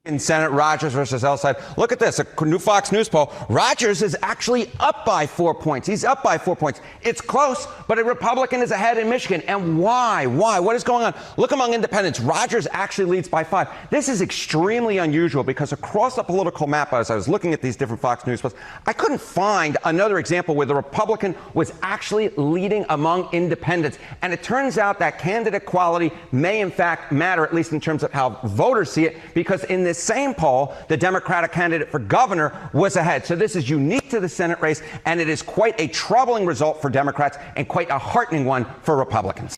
In Senate, Rogers versus Elside. Look at this, a new Fox News poll. Rogers is actually up by 4 points. He's up by 4 points. It's close, but a Republican is ahead in Michigan. And why? Why? What is going on? Look among independents. Rogers actually leads by 5. This is extremely unusual because across the political map, as I was looking at these different Fox News polls, I couldn't find another example where the Republican was actually leading among independents. And it turns out that candidate quality may in fact matter, at least in terms of how voters see it, because in this same poll, the Democratic candidate for governor was ahead. So this is unique to the Senate race, and it is quite a troubling result for Democrats and quite a heartening one for Republicans.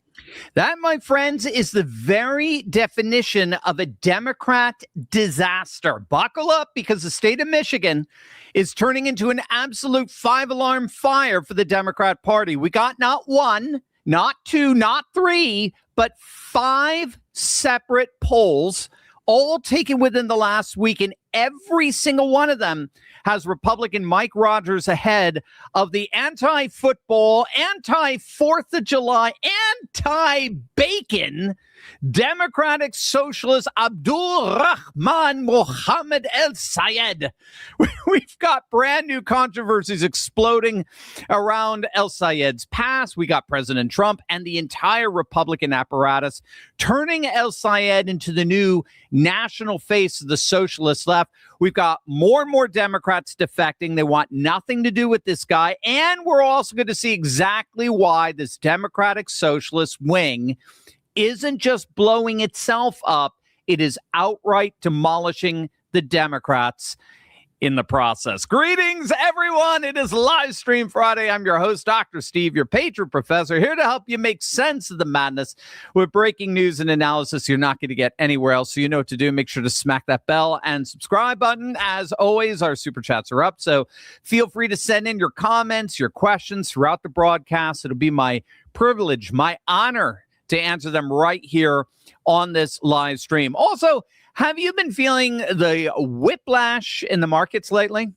That, my friends, is the very definition of a Democrat disaster. Buckle up, because the state of Michigan is turning into an absolute 5-alarm fire for the Democrat Party. We got not 1, not 2, not 3, but 5 separate polls, all taken within the last week, and every single one of them has Republican Mike Rogers ahead of the anti-football, anti-4th of July, anti-bacon Democratic Socialist Abdul Rahman Mohammed El Sayed. We've got brand new controversies exploding around El Sayed's past. We got President Trump and the entire Republican apparatus turning El Sayed into the new national face of the socialist left. We've got more and more Democrats defecting. They want nothing to do with this guy. And we're also going to see exactly why this Democratic Socialist wing isn't just blowing itself up. It is outright demolishing the Democrats in the process. Greetings, everyone. It is Live Stream Friday. I'm your host, Dr. Steve, your Patriot Professor, here to help you make sense of the madness with breaking news and analysis you're not going to get anywhere else. So you know what to do. Make sure to smack that bell and subscribe button. As always, our super chats are up, so feel free to send in your comments, your questions throughout the broadcast. It'll be my privilege, my honor to answer them right here on this live stream. Also, have you been feeling the whiplash in the markets lately?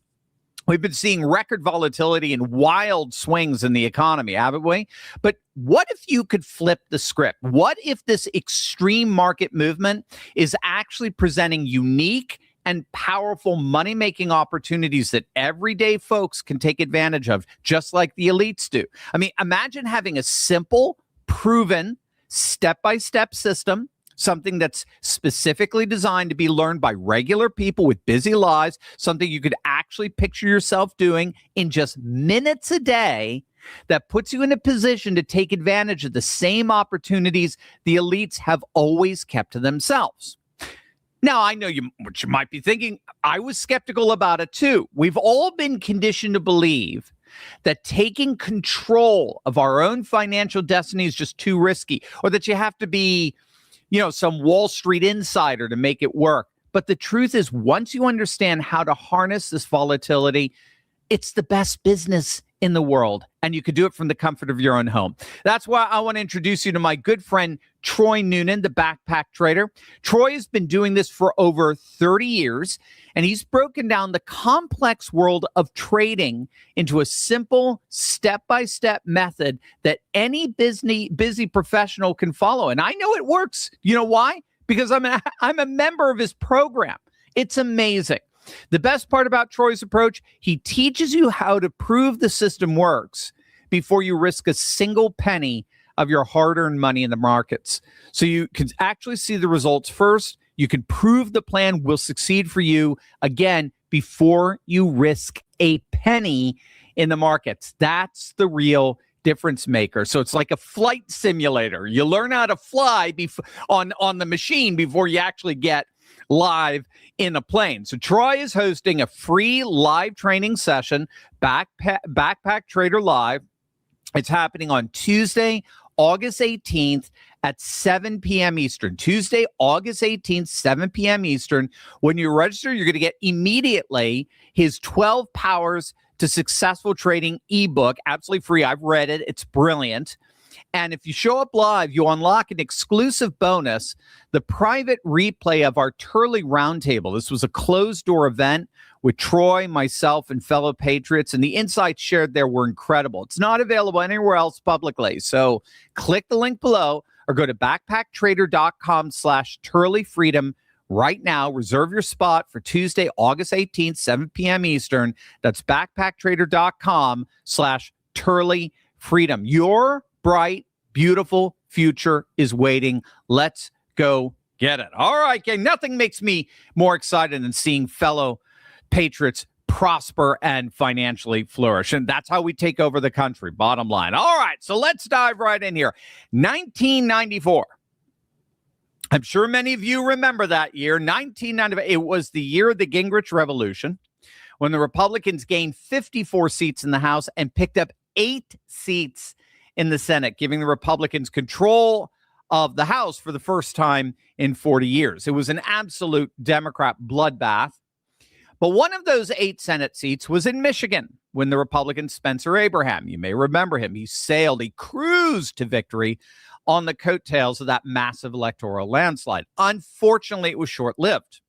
We've been seeing record volatility and wild swings in the economy, haven't we? But what if you could flip the script? What if this extreme market movement is actually presenting unique and powerful money-making opportunities that everyday folks can take advantage of, just like the elites do? I mean, imagine having a simple, proven, step-by-step system, something that's specifically designed to be learned by regular people with busy lives, something you could actually picture yourself doing in just minutes a day, that puts you in a position to take advantage of the same opportunities the elites have always kept to themselves. Now, I know what you might be thinking. I was skeptical about it too. We've all been conditioned to believe that taking control of our own financial destiny is just too risky, or that you have to be, some Wall Street insider to make it work. But the truth is, once you understand how to harness this volatility, it's the best business in the world, and you could do it from the comfort of your own home. That's why I want to introduce you to my good friend, Troy Noonan, the backpack trader. Troy has been doing this for over 30 years, and he's broken down the complex world of trading into a simple step-by-step method that any busy professional can follow. And I know it works. You know why? Because I'm a member of his program. It's amazing. The best part about Troy's approach, he teaches you how to prove the system works before you risk a single penny of your hard-earned money in the markets. So you can actually see the results first. You can prove the plan will succeed for you, again, before you risk a penny in the markets. That's the real difference maker. So it's like a flight simulator. You learn how to fly on the machine before you actually get live in a plane. So Troy is hosting a free live training session, Backpack Trader Live. It's happening on Tuesday, August 18th at 7 p.m. Eastern. Tuesday, August 18th, 7 p.m. Eastern. When you register, you're going to get immediately his 12 Powers to Successful Trading ebook, absolutely free. I've read it. It's brilliant. And if you show up live, you unlock an exclusive bonus, the private replay of our Turley Roundtable. This was a closed-door event with Troy, myself, and fellow patriots, and the insights shared there were incredible. It's not available anywhere else publicly, so click the link below or go to backpacktrader.com/TurleyFreedom right now. Reserve your spot for Tuesday, August 18th, 7 p.m. Eastern. That's backpacktrader.com/Turley Freedom. Your bright, beautiful future is waiting. Let's go get it. All right, gang. Nothing makes me more excited than seeing fellow patriots prosper and financially flourish. And that's how we take over the country, bottom line. All right, so let's dive right in here. 1994. I'm sure many of you remember that year, 1994. It was the year of the Gingrich Revolution, when the Republicans gained 54 seats in the House and picked up 8 seats in the Senate, giving the Republicans control of the House for the first time in 40 years. It was an absolute Democrat bloodbath. But one of those 8 Senate seats was in Michigan when the Republican Spencer Abraham, you may remember him, he cruised to victory on the coattails of that massive electoral landslide. Unfortunately, it was short-lived.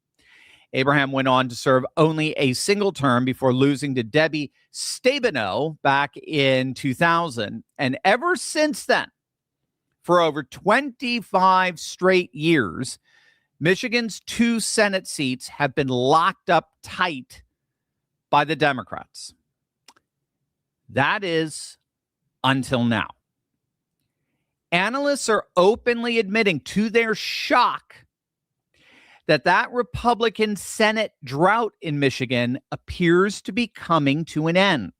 Abraham went on to serve only a single term before losing to Debbie Stabenow back in 2000. And ever since then, for over 25 straight years, Michigan's 2 Senate seats have been locked up tight by the Democrats. That is until now. Analysts are openly admitting to their shock that Republican Senate drought in Michigan appears to be coming to an end.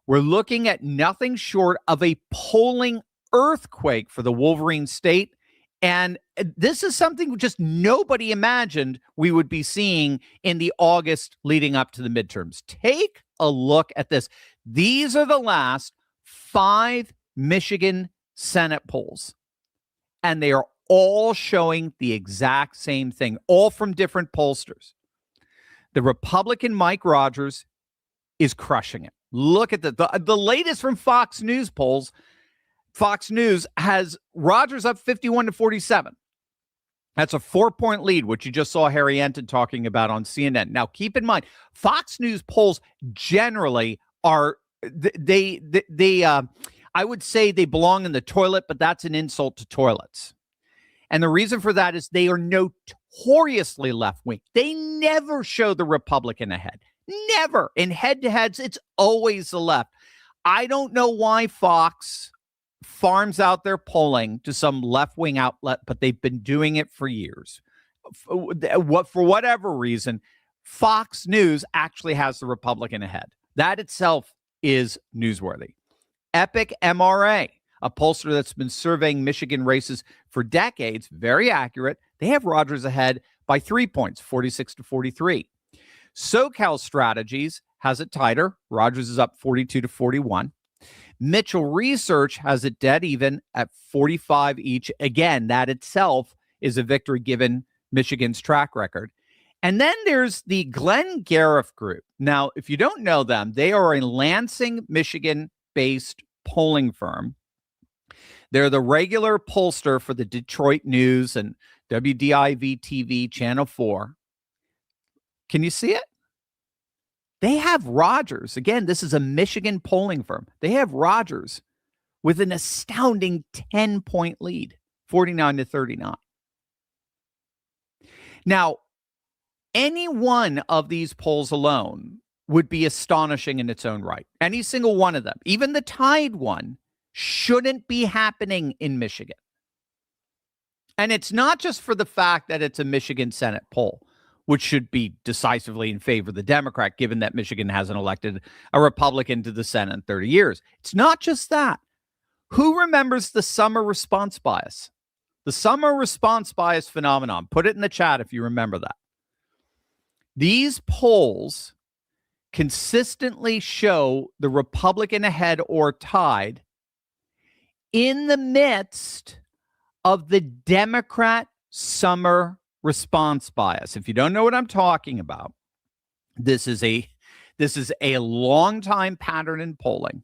We're looking at nothing short of a polling earthquake for the Wolverine State. And this is something just nobody imagined we would be seeing in the August leading up to the midterms. Take a look at this. These are the last 5 Michigan Senate polls, and they are all showing the exact same thing, all from different pollsters. The Republican Mike Rogers is crushing it. Look at the latest from Fox News polls. Fox News has Rogers up 51-47. That's a 4-point lead, which you just saw Harry Enton talking about on CNN. Now, keep in mind, Fox News polls generally are I would say they belong in the toilet, but that's an insult to toilets. And the reason for that is they are notoriously left-wing. They never show the Republican ahead. Never. In head-to-heads, it's always the left. I don't know why Fox farms out their polling to some left-wing outlet, but they've been doing it for years. For whatever reason, Fox News actually has the Republican ahead. That itself is newsworthy. Epic MRA, a pollster that's been surveying Michigan races for decades, very accurate. They have Rogers ahead by 3 points, 46-43. SoCal Strategies has it tighter. Rogers is up 42-41. Mitchell Research has it dead even at 45 each. Again, that itself is a victory given Michigan's track record. And then there's the Glenn Gariff Group. Now, if you don't know them, they are a Lansing, Michigan-based polling firm. They're the regular pollster for the Detroit News and WDIV-TV Channel 4. Can you see it? They have Rogers. Again, this is a Michigan polling firm. They have Rogers with an astounding 10-point lead, 49-39. Now, any one of these polls alone would be astonishing in its own right. Any single one of them, even the tied one, shouldn't be happening in Michigan. And it's not just for the fact that it's a Michigan Senate poll, which should be decisively in favor of the Democrat, given that Michigan hasn't elected a Republican to the Senate in 30 years. It's not just that. Who remembers the summer response bias? The summer response bias phenomenon. Put it in the chat if you remember that. These polls consistently show the Republican ahead or tied in the midst of the Democrat summer response bias. If you don't know what I'm talking about, this is a long time pattern in polling.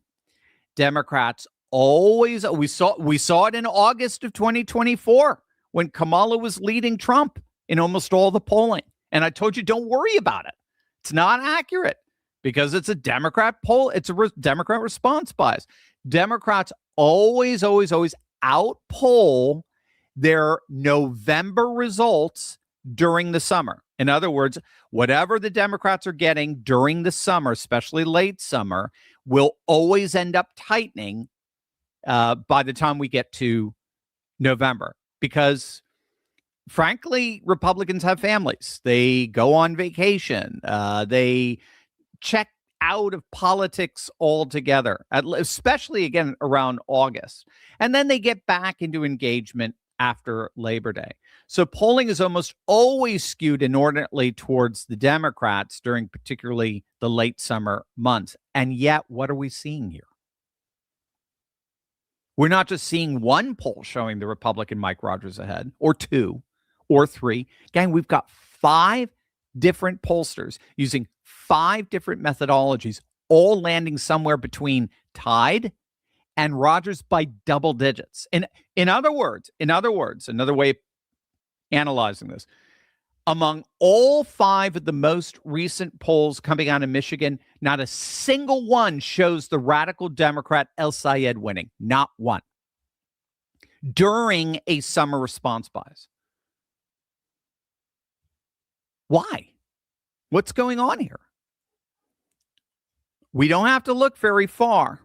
Democrats always, we saw it in August of 2024 when Kamala was leading Trump in almost all the polling. And I told you, don't worry about it. It's not accurate because it's a Democrat poll. It's a Democrat response bias. Democrats always outpoll their November results during the summer. In other words, whatever the Democrats are getting during the summer, especially late summer, will always end up tightening by the time we get to November. Because, frankly, Republicans have families. They go on vacation. They check out of politics altogether, especially, again, around August. And then they get back into engagement after Labor Day. So polling is almost always skewed inordinately towards the Democrats during particularly the late summer months. And yet, what are we seeing here? We're not just seeing one poll showing the Republican Mike Rogers ahead, or two, or three. Gang, we've got 5 different pollsters using 5 different methodologies, all landing somewhere between tied and Rogers by double digits. And in other words, another way of analyzing this, among all 5 of the most recent polls coming out of Michigan, not a single one shows the radical Democrat El Sayed winning. Not one. During a summer response bias. Why? What's going on here? We don't have to look very far.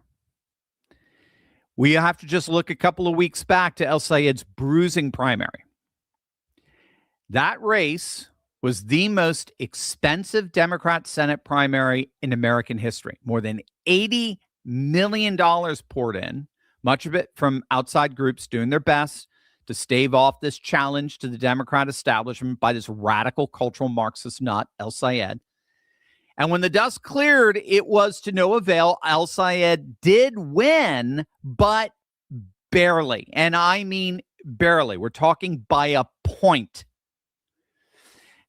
We have to just look a couple of weeks back to El Sayed's bruising primary. That race was the most expensive Democrat Senate primary in American history. More than $80 million poured in, much of it from outside groups doing their best to stave off this challenge to the Democrat establishment by this radical cultural Marxist nut, El Sayed. And when the dust cleared, it was to no avail. El Sayed did win, but barely. And I mean barely. We're talking by a point.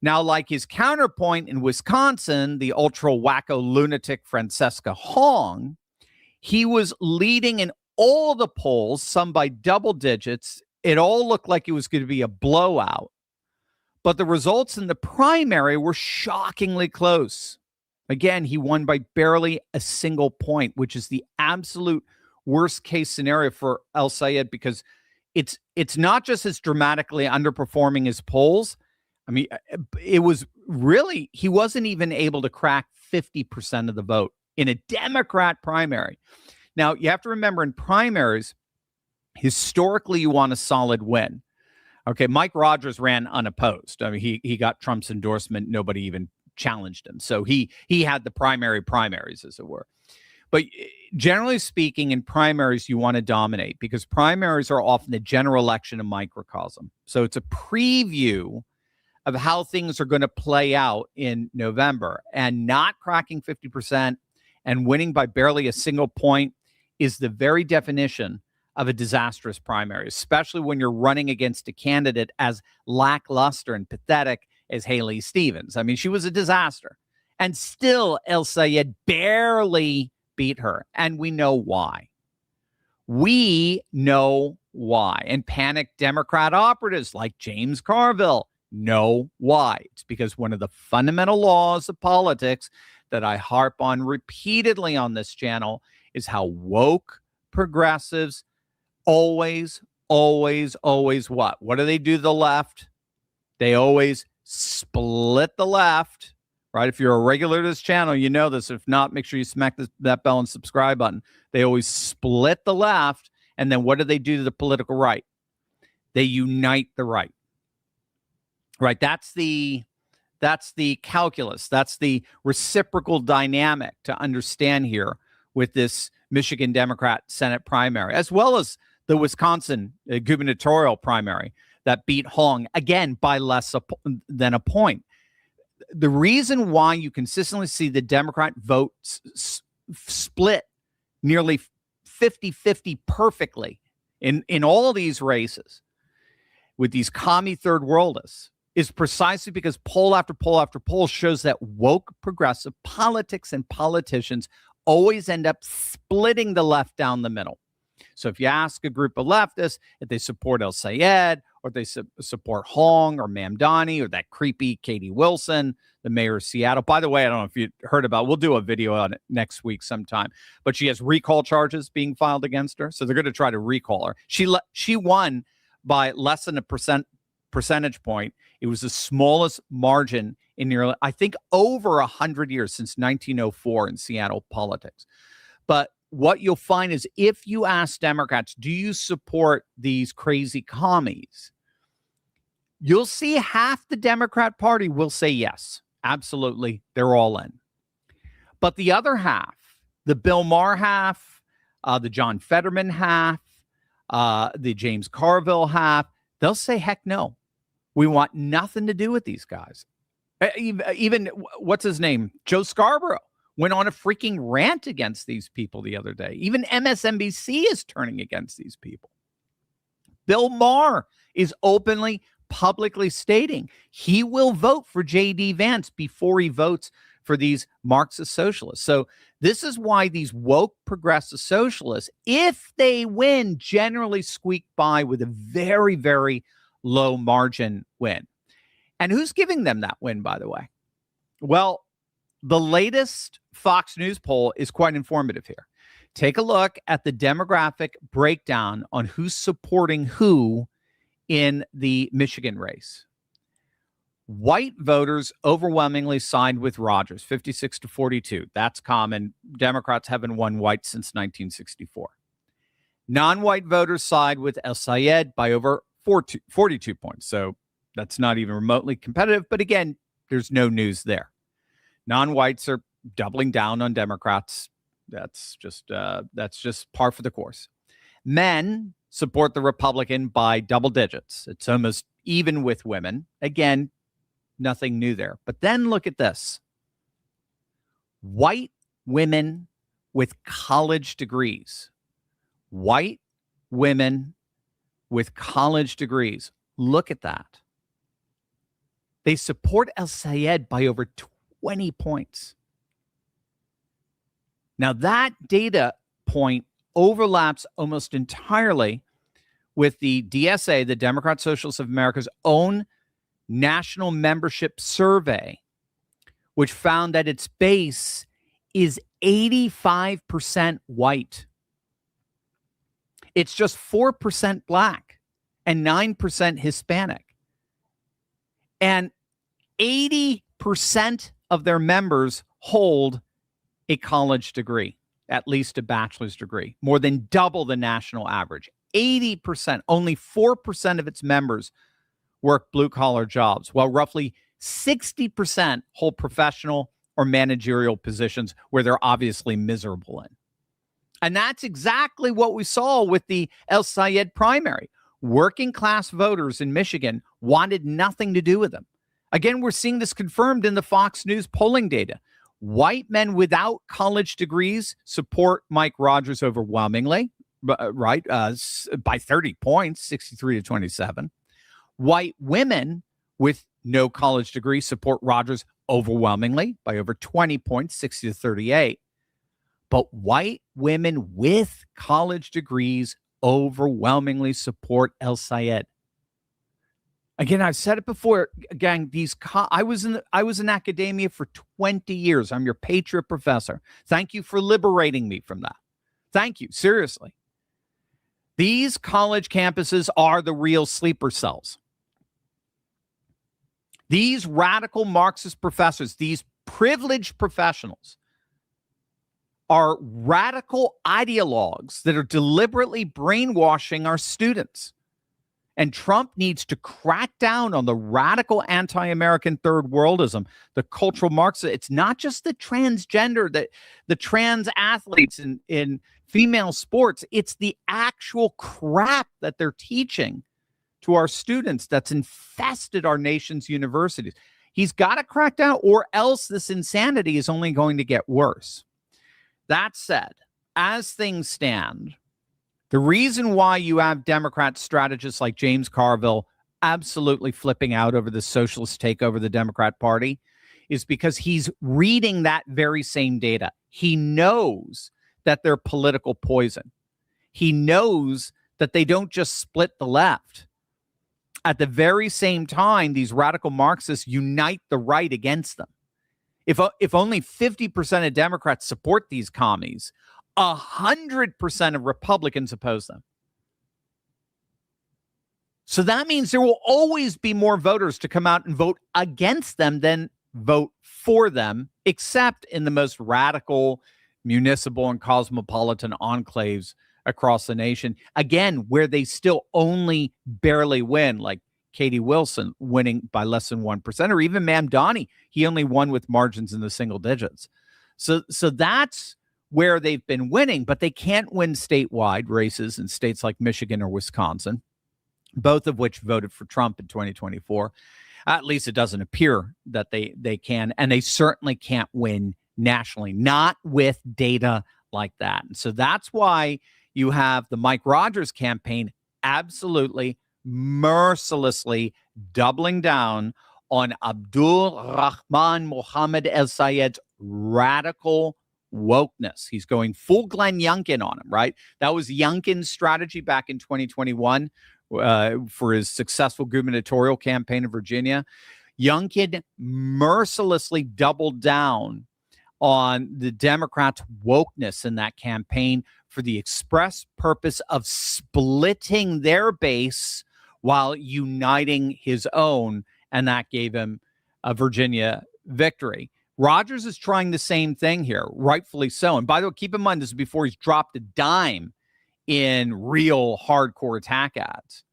Now, like his counterpoint in Wisconsin, the ultra-wacko lunatic Francesca Hong, he was leading in all the polls, some by double digits. It all looked like it was going to be a blowout. But the results in the primary were shockingly close. Again, he won by barely a single point, which is the absolute worst case scenario for El Sayed, because it's not just as dramatically underperforming his polls. I mean, it was really, he wasn't even able to crack 50% of the vote in a Democrat primary. Now, you have to remember, in primaries, historically, you want a solid win. Okay, Mike Rogers ran unopposed. I mean, he got Trump's endorsement. Nobody even challenged him. So he had the primaries, as it were. But generally speaking, in primaries, you want to dominate, because primaries are often the general election of microcosm. So it's a preview of how things are going to play out in November. And not cracking 50% and winning by barely a single point is the very definition of a disastrous primary, especially when you're running against a candidate as lackluster and pathetic as Haley Stevens. I mean, she was a disaster. And still, El Sayed barely beat her. And we know why. We know why. And panicked Democrat operatives like James Carville know why. It's because one of the fundamental laws of politics that I harp on repeatedly on this channel is how woke progressives always what? What do they do to the left? They always split the left, right? If you're a regular to this channel, you know this. If not, make sure you smack that bell and subscribe button. They always split the left, and then what do they do to the political right? They unite the right. Right? That's the calculus. That's the reciprocal dynamic to understand here with this Michigan Democrat Senate primary, as well as the Wisconsin gubernatorial primary that beat Hong, again, by less than a point. The reason why you consistently see the Democrat vote split nearly 50-50 perfectly in all of these races with these commie third worldists is precisely because poll after poll after poll shows that woke progressive politics and politicians always end up splitting the left down the middle. So if you ask a group of leftists if they support El Sayed, or if they support Hong or Mamdani or that creepy Katie Wilson, the mayor of Seattle. By the way, I don't know if you heard about it. We'll do a video on it next week sometime. But she has recall charges being filed against her. So they're going to try to recall her. She won by less than a percentage point. It was the smallest margin in nearly, I think, over 100 years, since 1904 in Seattle politics. But what you'll find is, if you ask Democrats, do you support these crazy commies? You'll see half the Democrat Party will say yes, absolutely, they're all in. But the other half, the Bill Maher half, the John Fetterman half, the James Carville half, they'll say, heck no. We want nothing to do with these guys. Even what's his name? Joe Scarborough went on a freaking rant against these people the other day. Even MSNBC is turning against these people. Bill Maher is openly, publicly stating he will vote for J.D. Vance before he votes for these Marxist socialists. So this is why these woke progressive socialists, if they win, generally squeak by with a very, very low margin win. And who's giving them that win, by the way? Well, the latest Fox News poll is quite informative here. Take a look at the demographic breakdown on who's supporting who in the Michigan race. White voters overwhelmingly side with Rogers, 56-42. That's common. Democrats haven't won white since 1964. Non-white voters side with El Sayed by over 42 points. So that's not even remotely competitive. But again, there's no news there. Non-whites are doubling down on Democrats. That's just par for the course. Men support the Republican by double digits. It's almost even with women. Again, nothing new there. But then look at this. White women with college degrees. White women with college degrees. Look at that. They support El Sayed by over 20 points. Now, that data point overlaps almost entirely with the DSA, the Democrat Socialists of America's own national membership survey, which found that its base is 85% white. It's just 4% black and 9% Hispanic. And 80% of their members hold a college degree, at least a bachelor's degree, more than double the national average. 80%, only 4% of its members work blue-collar jobs, while roughly 60% hold professional or managerial positions where they're obviously miserable in. And that's exactly what we saw with the El Sayed primary. Working class voters in Michigan wanted nothing to do with them. Again, we're seeing this confirmed in the Fox News polling data. White men without college degrees support Mike Rogers overwhelmingly, right? By 30 points, 63-27. White women with no college degree support Rogers overwhelmingly by over 20 points, 60-38. But white women with college degrees overwhelmingly support El Sayed. Again, I've said it before, gang. I was in academia for 20 years. I'm your patriot professor. Thank you for liberating me from that. Thank you, seriously. These college campuses are the real sleeper cells. These radical Marxist professors, these privileged professionals, are radical ideologues that are deliberately brainwashing our students. And Trump needs to crack down on the radical anti-American third worldism, the cultural Marxism. It's not just the transgender, the trans athletes in female sports. It's the actual crap that they're teaching to our students that's infested our nation's universities. He's got to crack down, or else this insanity is only going to get worse. That said, as things stand, the reason why you have Democrat strategists like James Carville absolutely flipping out over the socialist takeover of the Democrat Party is because he's reading that very same data. He knows that they're political poison. He knows that they don't just split the left. At the very same time, these radical Marxists unite the right against them. If only 50% of Democrats support these commies, 100% of Republicans oppose them. So that means there will always be more voters to come out and vote against them than vote for them, except in the most radical municipal and cosmopolitan enclaves across the nation. Again, where they still only barely win, like Katie Wilson winning by less than 1%, or even Mamdani. He only won with margins in the single digits. So that's where they've been winning, but they can't win statewide races in states like Michigan or Wisconsin, both of which voted for Trump in 2024. At least it doesn't appear that they can, and they certainly can't win nationally, not with data like that. And so that's why you have the Mike Rogers campaign absolutely mercilessly doubling down on Abdul Rahman Mohammed El Sayed's radical wokeness. He's going full Glenn Youngkin on him, right? That was Youngkin's strategy back in 2021 for his successful gubernatorial campaign in Virginia. Youngkin mercilessly doubled down on the Democrats' wokeness in that campaign for the express purpose of splitting their base while uniting his own, and that gave him a Virginia victory. Rogers is trying the same thing here, rightfully so. And by the way, keep in mind, this is before he's dropped a dime in real hardcore attack ads.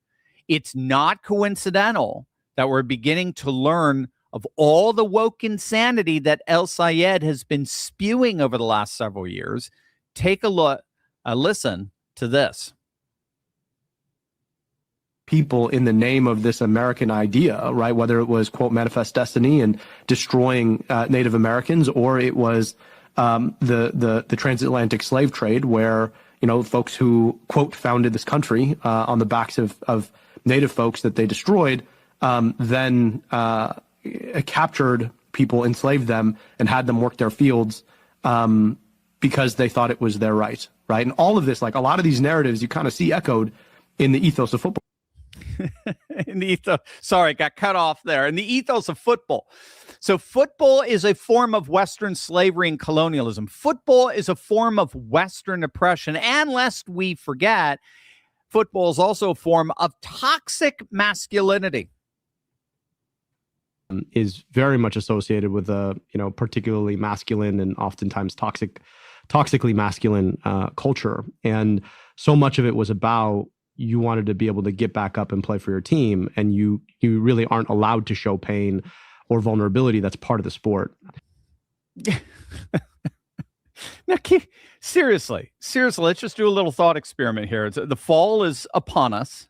It's not coincidental that we're beginning to learn of all the woke insanity that El Sayed has been spewing over the last several years. Take a listen to this. People in the name of this American idea, right? Whether it was, quote, manifest destiny and destroying Native Americans, or it was the transatlantic slave trade, where, you know, folks who, quote, founded this country on the backs of Native folks that they destroyed, then captured people, enslaved them, and had them work their fields because they thought it was their right, right? And all of this, like a lot of these narratives, you kind of see echoed in the ethos of football. In the ethos, sorry, got cut off there. In the ethos of football. So football is a form of Western slavery and colonialism. Football is a form of Western oppression. And lest we forget, football is also a form of toxic masculinity. Is very much associated with a, you know, particularly masculine and oftentimes toxically masculine culture. And so much of it was about, you wanted to be able to get back up and play for your team, and you really aren't allowed to show pain or vulnerability. That's part of the sport. Now, seriously, let's just do a little thought experiment here. The fall is upon us.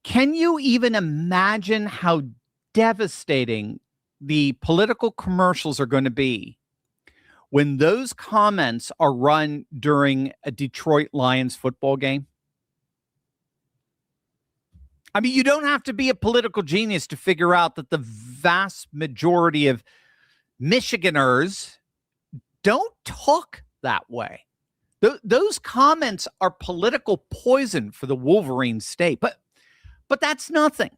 Can you even imagine how devastating the political commercials are going to be when those comments are run during a Detroit Lions football game? I mean, you don't have to be a political genius to figure out that the vast majority of Michiganers don't talk that way. Those comments are political poison for the Wolverine state. But that's nothing.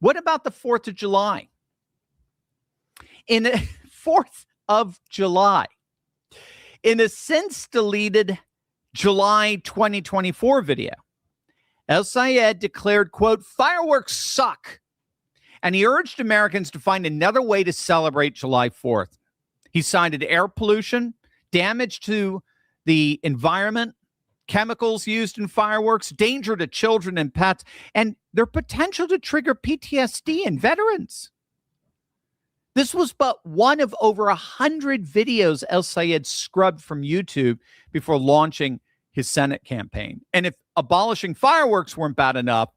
What about the 4th of July? In the 4th of July, in a since deleted July 2024 video, El Sayed declared, quote, "Fireworks suck." And he urged Americans to find another way to celebrate July 4th. He cited air pollution, damage to the environment, chemicals used in fireworks, danger to children and pets, and their potential to trigger PTSD in veterans. This was but one of over 100 videos El Sayed scrubbed from YouTube before launching his Senate campaign. And if abolishing fireworks weren't bad enough,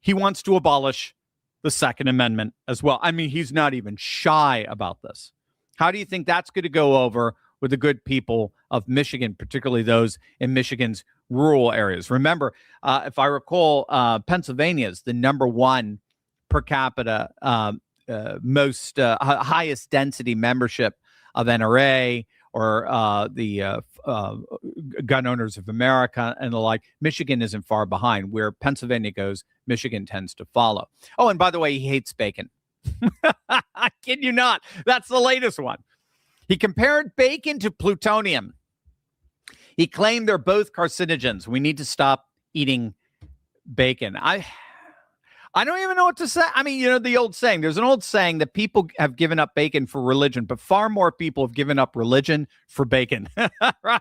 he wants to abolish the Second Amendment as well. I mean, he's not even shy about this. How do you think that's going to go over with the good people of Michigan, particularly those in Michigan's rural areas? Remember, if I recall, Pennsylvania is the number one per capita, most highest density membership of NRA or the Gun Owners of America and the like. Michigan isn't far behind. Where Pennsylvania goes, Michigan tends to follow. Oh, and by the way, he hates bacon. I kid you not. That's the latest one. He compared bacon to plutonium. He claimed they're both carcinogens. We need to stop eating bacon. I don't even know what to say. I mean, the old saying, there's an old saying that people have given up bacon for religion, but far more people have given up religion for bacon. Right? I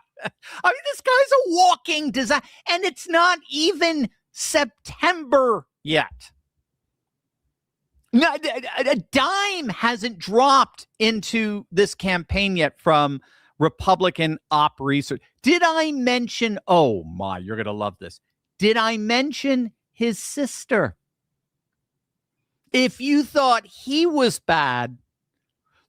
mean, this guy's a walking disaster, and it's not even September yet. No, a dime hasn't dropped into this campaign yet from Republican op research. Did I mention, oh my, you're going to love this. Did I mention his sister? If you thought he was bad,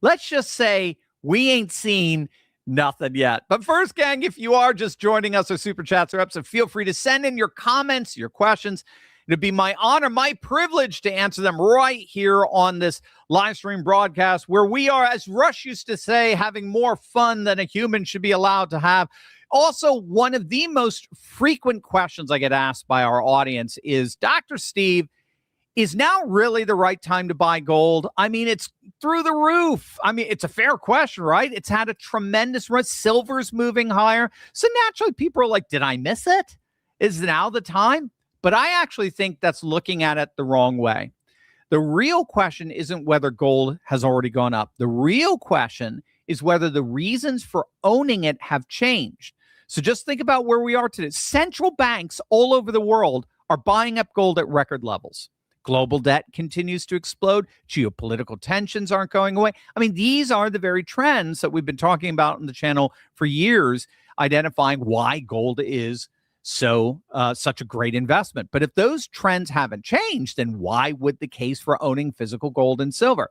let's just say we ain't seen nothing yet. But first, gang, if you are just joining us, our super chats are up, so feel free to send in your comments, your questions. It'd be my honor, my privilege to answer them right here on this live stream broadcast where we are, as Rush used to say, having more fun than a human should be allowed to have. Also, one of the most frequent questions I get asked by our audience is, Dr. Steve, is now really the right time to buy gold? I mean, it's through the roof. I mean, it's a fair question, right? It's had a tremendous run. Silver's moving higher. So naturally, people are like, did I miss it? Is now the time? But I actually think that's looking at it the wrong way. The real question isn't whether gold has already gone up. The real question is whether the reasons for owning it have changed. So just think about where we are today. Central banks all over the world are buying up gold at record levels. Global debt continues to explode. Geopolitical tensions aren't going away. I mean, these are the very trends that we've been talking about on the channel for years, identifying why gold is such a great investment. But if those trends haven't changed, then why would the case for owning physical gold and silver?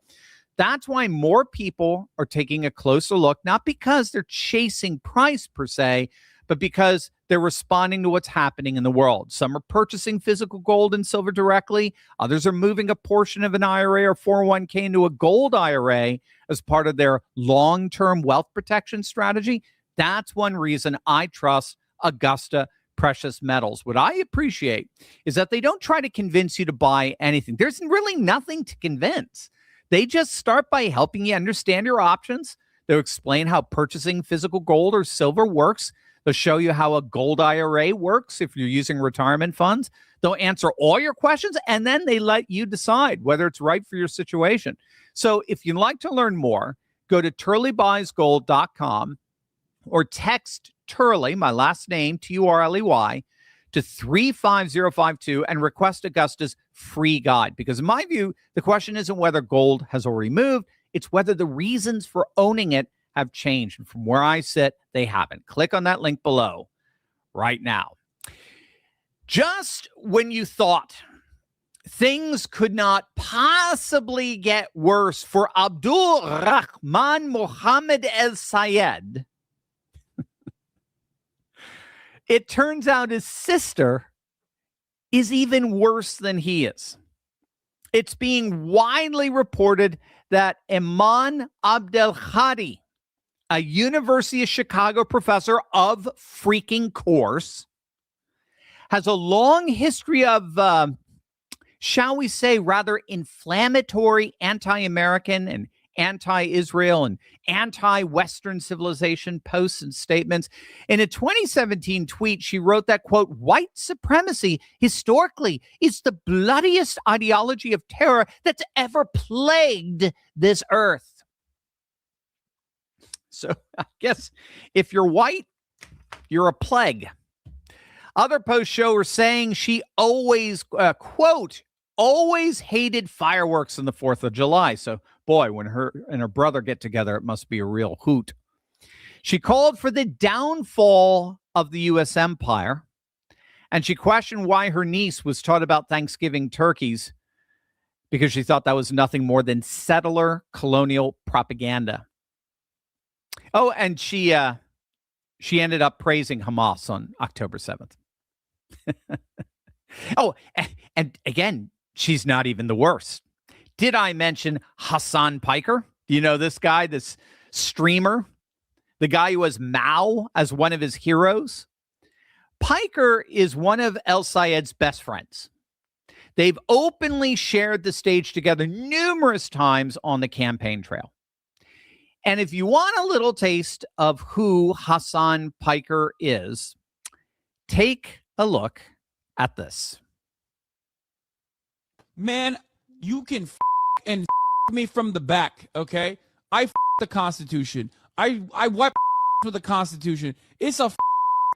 That's why more people are taking a closer look, not because they're chasing price per se, but because they're responding to what's happening in the world. Some are purchasing physical gold and silver directly. Others are moving a portion of an IRA or 401k into a gold IRA as part of their long-term wealth protection strategy. That's one reason I trust Augusta Precious Metals. What I appreciate is that they don't try to convince you to buy anything. There's really nothing to convince. They just start by helping you understand your options. They'll explain how purchasing physical gold or silver works. They'll show you how a gold IRA works if you're using retirement funds. They'll answer all your questions, and then they let you decide whether it's right for your situation. So if you'd like to learn more, go to turleybuysgold.com or text Turley, my last name, Turley, to 35052 and request Augusta's free guide. Because in my view, the question isn't whether gold has already moved, it's whether the reasons for owning it have changed. And from where I sit, they haven't. Click on that link below right now. Just when you thought things could not possibly get worse for Abdul Rahman Mohammed El Sayed, it turns out his sister is even worse than he is. It's being widely reported that Iman Abdel Hadi, a University of Chicago professor of freaking course, has a long history of, shall we say, rather inflammatory anti-American and anti-Israel and anti-Western civilization posts and statements. In a 2017 tweet, she wrote that, quote, white supremacy historically is the bloodiest ideology of terror that's ever plagued this earth. So I guess if you're white, you're a plague. Other posts show her saying she always, quote, always hated fireworks on the 4th of July. So, boy, when her and her brother get together, it must be a real hoot. She called for the downfall of the U.S. empire, and she questioned why her niece was taught about Thanksgiving turkeys because she thought that was nothing more than settler colonial propaganda. Oh, and she ended up praising Hamas on October 7th. Oh, and again, she's not even the worst. Did I mention Hassan Piker? Do you know this guy, this streamer? The guy who has Mao as one of his heroes? Piker is one of El Sayed's best friends. They've openly shared the stage together numerous times on the campaign trail. And if you want a little taste of who Hassan Piker is, take a look at this. Man, you can and me from the back, okay? I the Constitution. I wipe with the Constitution. It's a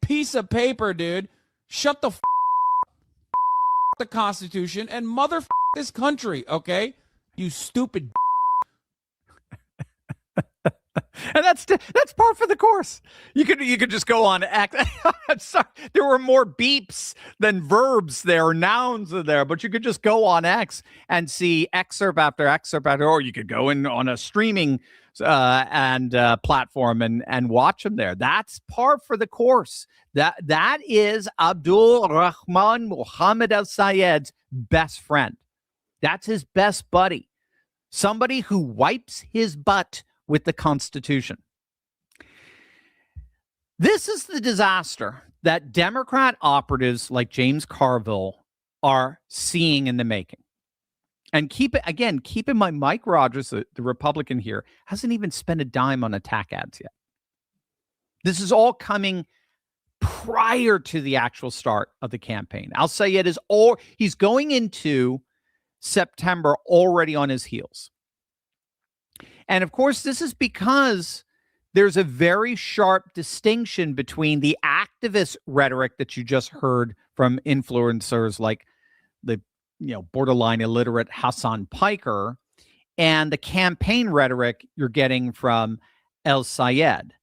piece of paper, dude. Shut the the Constitution and mother this country, okay? You stupid. And that's par for the course. You could just go on act. Sorry, there were more beeps than verbs there, nouns there, but you could just go on X and see excerpt after excerpt after, or you could go in on a streaming platform and watch them there. That's par for the course. That is Abdul Rahman Mohammed Al Sayed's best friend. That's his best buddy. Somebody who wipes his butt with the Constitution. This is the disaster that Democrat operatives like James Carville are seeing in the making. And keep in mind, Mike Rogers, the Republican here, hasn't even spent a dime on attack ads yet. This is all coming prior to the actual start of the campaign. Al Sayed he's going into September already on his heels. And of course, this is because there's a very sharp distinction between the activist rhetoric that you just heard from influencers like the borderline illiterate Hassan Piker and the campaign rhetoric you're getting from El Sayed.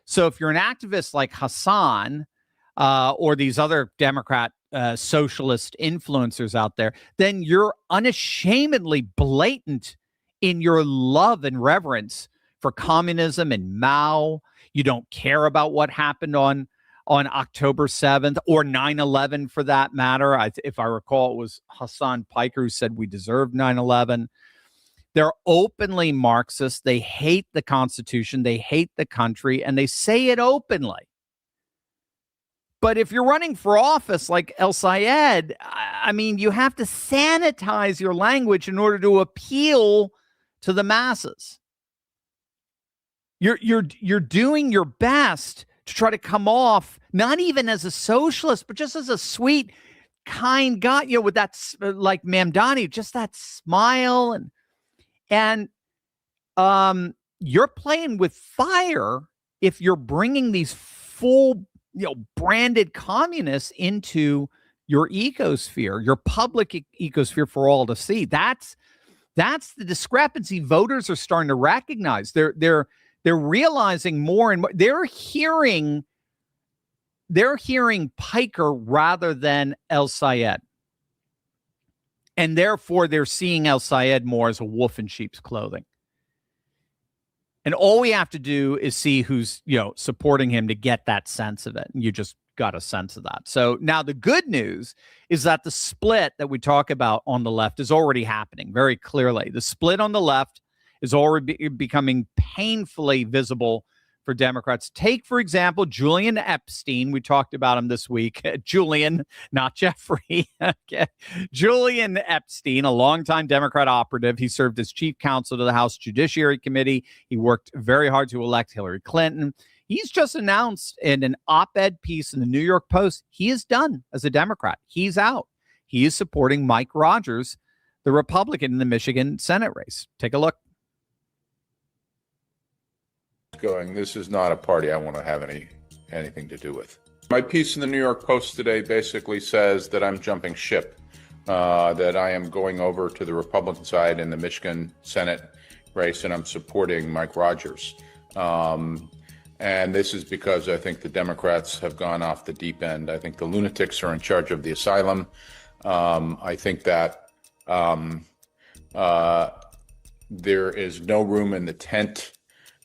So if you're an activist like Hassan or these other Democrat socialist influencers out there, then you're unashamedly blatant in your love and reverence for communism and Mao. You don't care about what happened on October 7th or 9/11 for that matter. If I recall, it was Hassan Piker who said we deserved 9/11. They're openly Marxist. They hate the Constitution. They hate the country, and they say it openly. But if you're running for office like El Sayed, I mean, you have to sanitize your language in order to appeal to the masses. You're doing your best to try to come off not even as a socialist, but just as a sweet, kind guy, with that, like Mamdani, just that smile and you're playing with fire if you're bringing these full, branded communists into your ecosphere, your public ecosphere for all to see. That's the discrepancy voters are starting to recognize. They're realizing more and more. They're hearing Piker rather than El Sayed. And therefore they're seeing El Sayed more as a wolf in sheep's clothing. And all we have to do is see who's, supporting him to get that sense of it. And you just got a sense of that. So now the good news is that the split that we talk about on the left is already happening very clearly. The split on the left is already becoming painfully visible for Democrats. Take, for example, Julian Epstein. We talked about him this week. Julian, not Jeffrey. Okay. Julian Epstein, a longtime Democrat operative. He served as chief counsel to the House Judiciary Committee. He worked very hard to elect Hillary Clinton. He's just announced in an op-ed piece in the New York Post, he is done as a Democrat. He's out. He is supporting Mike Rogers, the Republican in the Michigan Senate race. Take a look. This is not a party I want to have anything to do with. My piece in the New York Post today basically says that I'm jumping ship, that I am going over to the Republican side in the Michigan Senate race, and I'm supporting Mike Rogers. And this is because I think the Democrats have gone off the deep end. I think the lunatics are in charge of the asylum. I think that there is no room in the tent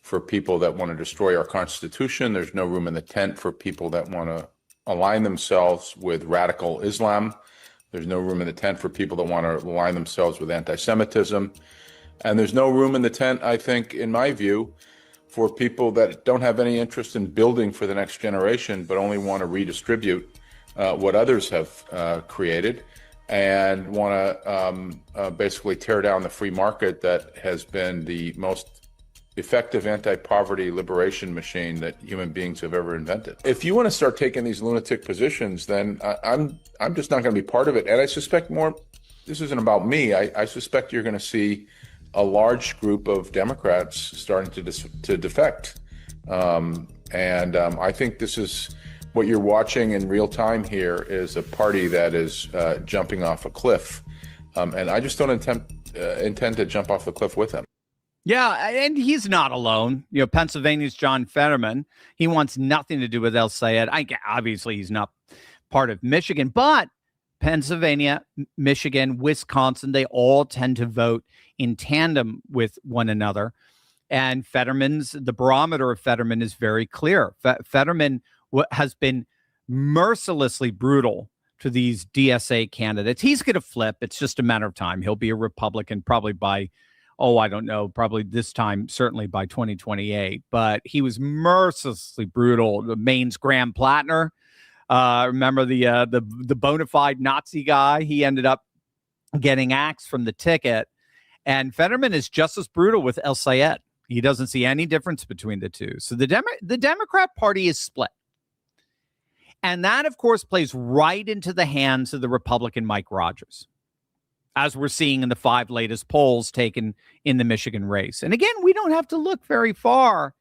for people that want to destroy our Constitution. There's no room in the tent for people that want to align themselves with radical Islam. There's no room in the tent for people that want to align themselves with anti-Semitism. And there's no room in the tent, I think, in my view, for people that don't have any interest in building for the next generation, but only want to redistribute what others have created and want to basically tear down the free market that has been the most effective anti-poverty liberation machine that human beings have ever invented. If you want to start taking these lunatic positions, then I'm just not going to be part of it. And I suspect more this isn't about me. I suspect you're going to see a large group of Democrats starting to defect. I think this is what you're watching in real time here is a party that is jumping off a cliff. And I just don't intend to jump off the cliff with him. Yeah, and he's not alone. You know, Pennsylvania's John Fetterman. He wants nothing to do with El Sayed. Obviously, he's not part of Michigan, but Pennsylvania, Michigan, Wisconsin, they all tend to vote in tandem with one another. And the barometer of Fetterman is very clear. Fetterman has been mercilessly brutal to these DSA candidates. He's going to flip. It's just a matter of time. He'll be a Republican probably by, I don't know, probably this time, certainly by 2028. But he was mercilessly brutal. The Maine's Graham Plattner, remember the bona fide Nazi guy? He ended up getting axed from the ticket. And Fetterman is just as brutal with El Sayed. He doesn't see any difference between the two. So the Democrat Party is split. And that, of course, plays right into the hands of the Republican Mike Rogers, as we're seeing in the 5 latest polls taken in the Michigan race. And again, we don't have to look very far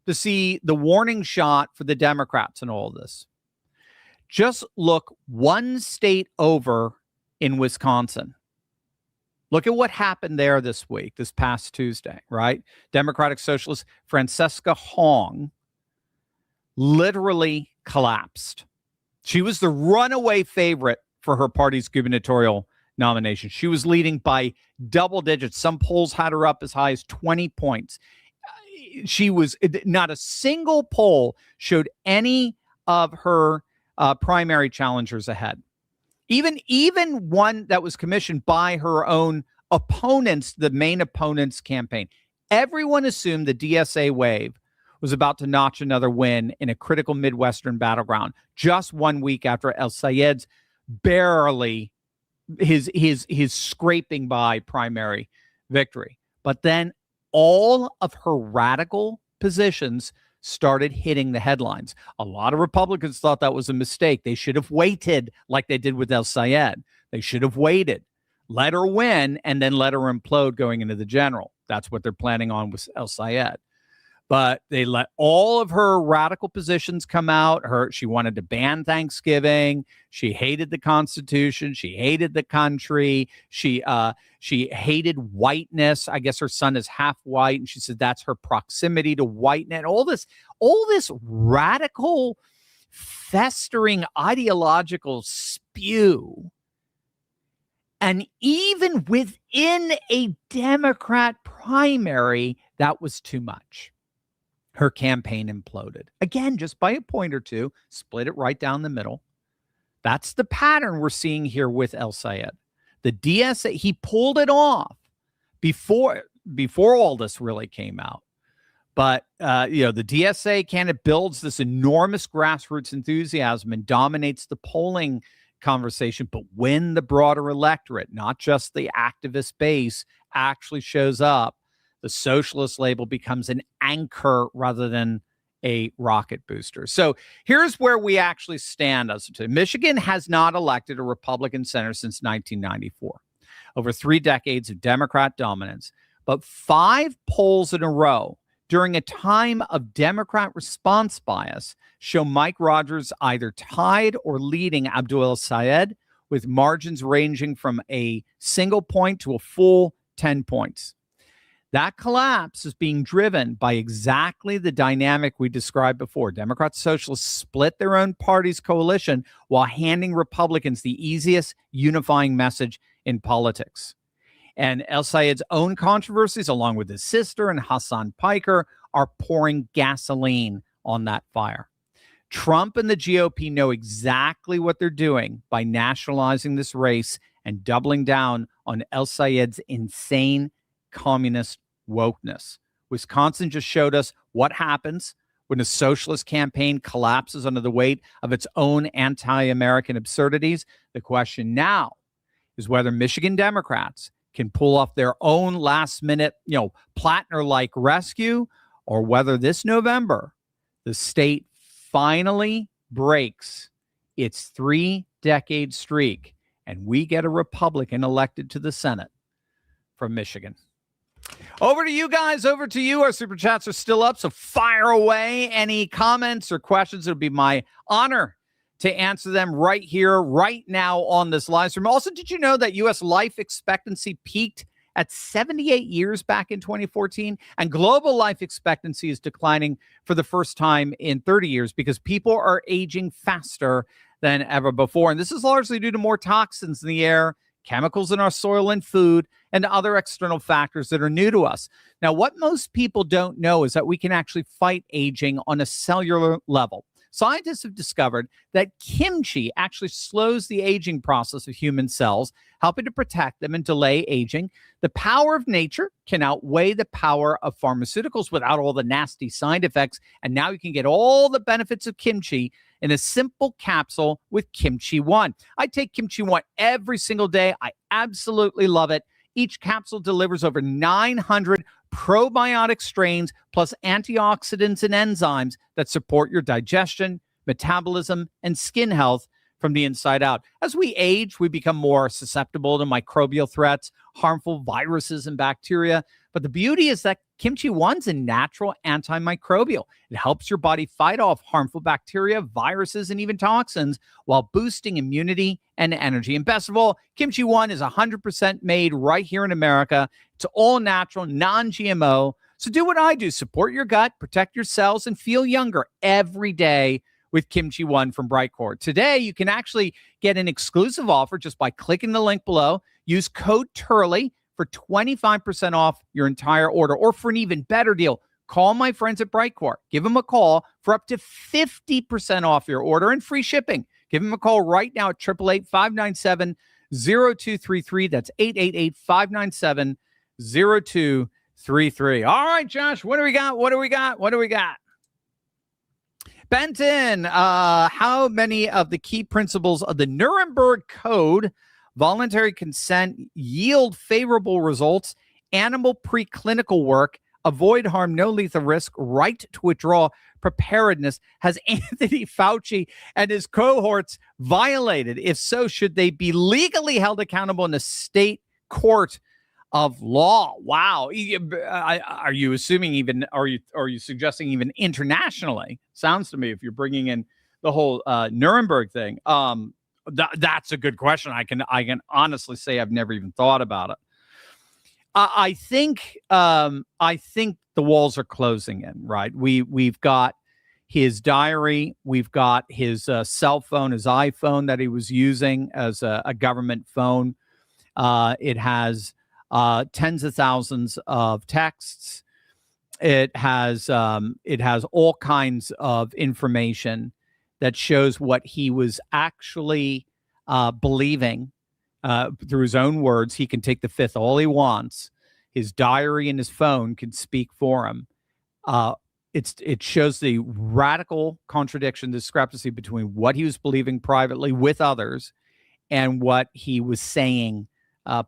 to see the warning shot for the Democrats in all of this. Just look one state over in Wisconsin. Look at what happened there this past Tuesday, right? Democratic Socialist Francesca Hong literally collapsed. She was the runaway favorite for her party's gubernatorial nomination. She was leading by double digits. Some polls had her up as high as 20 points. Not a single poll showed any of her primary challengers ahead. Even one that was commissioned by her own opponents, the main opponent's campaign. Everyone assumed the DSA wave was about to notch another win in a critical Midwestern battleground just 1 week after El Sayed's barely his scraping by primary victory. But then all of her radical positions started hitting the headlines. A lot of Republicans thought that was a mistake. They should have waited like they did with El Sayed. They should have waited, let her win, and then let her implode going into the general. That's what they're planning on with El Sayed. But they let all of her radical positions come out. She wanted to ban Thanksgiving. She hated the Constitution. She hated the country. She hated whiteness. I guess her son is half white, and she said that's her proximity to whiteness. All this radical, festering ideological spew. And even within a Democrat primary, that was too much. Her campaign imploded. Again, just by a point or two, split it right down the middle. That's the pattern we're seeing here with El Sayed. The DSA, he pulled it off before all this really came out. But, the DSA candidate builds this enormous grassroots enthusiasm and dominates the polling conversation. But when the broader electorate, not just the activist base, actually shows up, the socialist label becomes an anchor rather than a rocket booster. So here's where we actually stand as of today. Michigan has not elected a Republican senator since 1994. Over 3 decades of Democrat dominance, but 5 polls in a row during a time of Democrat response bias show Mike Rogers either tied or leading Abdul Sayed with margins ranging from a single point to a full 10 points. That collapse is being driven by exactly the dynamic we described before. Democrats, socialists split their own party's coalition while handing Republicans the easiest unifying message in politics. And El Sayed's own controversies, along with his sister and Hassan Piker, are pouring gasoline on that fire. Trump and the GOP know exactly what they're doing by nationalizing this race and doubling down on El Sayed's insane communist wokeness. Wisconsin just showed us what happens when a socialist campaign collapses under the weight of its own anti-American absurdities. The question now is whether Michigan Democrats can pull off their own last-minute, Plattner-like rescue, or whether this November the state finally breaks its 3-decade streak and we get a Republican elected to the Senate from Michigan. Over to you guys. Over to you. Our super chats are still up, so fire away. Any comments or questions? It'll be my honor to answer them right here, right now on this live stream. Also, did you know that U.S. life expectancy peaked at 78 years back in 2014? And global life expectancy is declining for the first time in 30 years because people are aging faster than ever before. And this is largely due to more toxins in the air, chemicals in our soil and food, and other external factors that are new to us. Now, what most people don't know is that we can actually fight aging on a cellular level. Scientists have discovered that kimchi actually slows the aging process of human cells, helping to protect them and delay aging. The power of nature can outweigh the power of pharmaceuticals without all the nasty side effects. And now you can get all the benefits of kimchi in a simple capsule with Kimchi One. I take Kimchi One every single day. I absolutely love it. Each capsule delivers over 900 probiotic strains plus antioxidants and enzymes that support your digestion, metabolism, and skin health from the inside out. As we age, we become more susceptible to microbial threats, harmful viruses and bacteria. But the beauty is that Kimchi One's a natural antimicrobial. It helps your body fight off harmful bacteria, viruses, and even toxins while boosting immunity and energy. And best of all, Kimchi One is 100% made right here in America. It's all natural, non-GMO. So do what I do. Support your gut, protect your cells, and feel younger every day with Kimchi One from Brightcore. Today, you can actually get an exclusive offer just by clicking the link below. Use code TURLEY for 25% off your entire order. Or for an even better deal, call my friends at Brightcore. Give them a call for up to 50% off your order and free shipping. Give them a call right now at 888-597-0233. That's 888-597-0233. All right, Josh, what do we got? Benton, how many of the key principles of the Nuremberg Code, voluntary consent, yield favorable results, animal preclinical work, avoid harm, no lethal risk, right to withdraw, preparedness, has Anthony Fauci and his cohorts violated? If so, should they be legally held accountable in a state court of law? Wow. Are you assuming even, are you suggesting even internationally? Sounds to me, if you're bringing in the whole Nuremberg thing, that's a good question. I can honestly say I've never even thought about it. I think the walls are closing in, right? We've got his diary, we've got his cell phone, his iPhone that he was using as a government phone. It has tens of thousands of texts. It has all kinds of information that shows what he was actually believing through his own words. He can take the fifth all he wants. His diary and his phone can speak for him. It shows the radical contradiction, discrepancy between what he was believing privately with others and what he was saying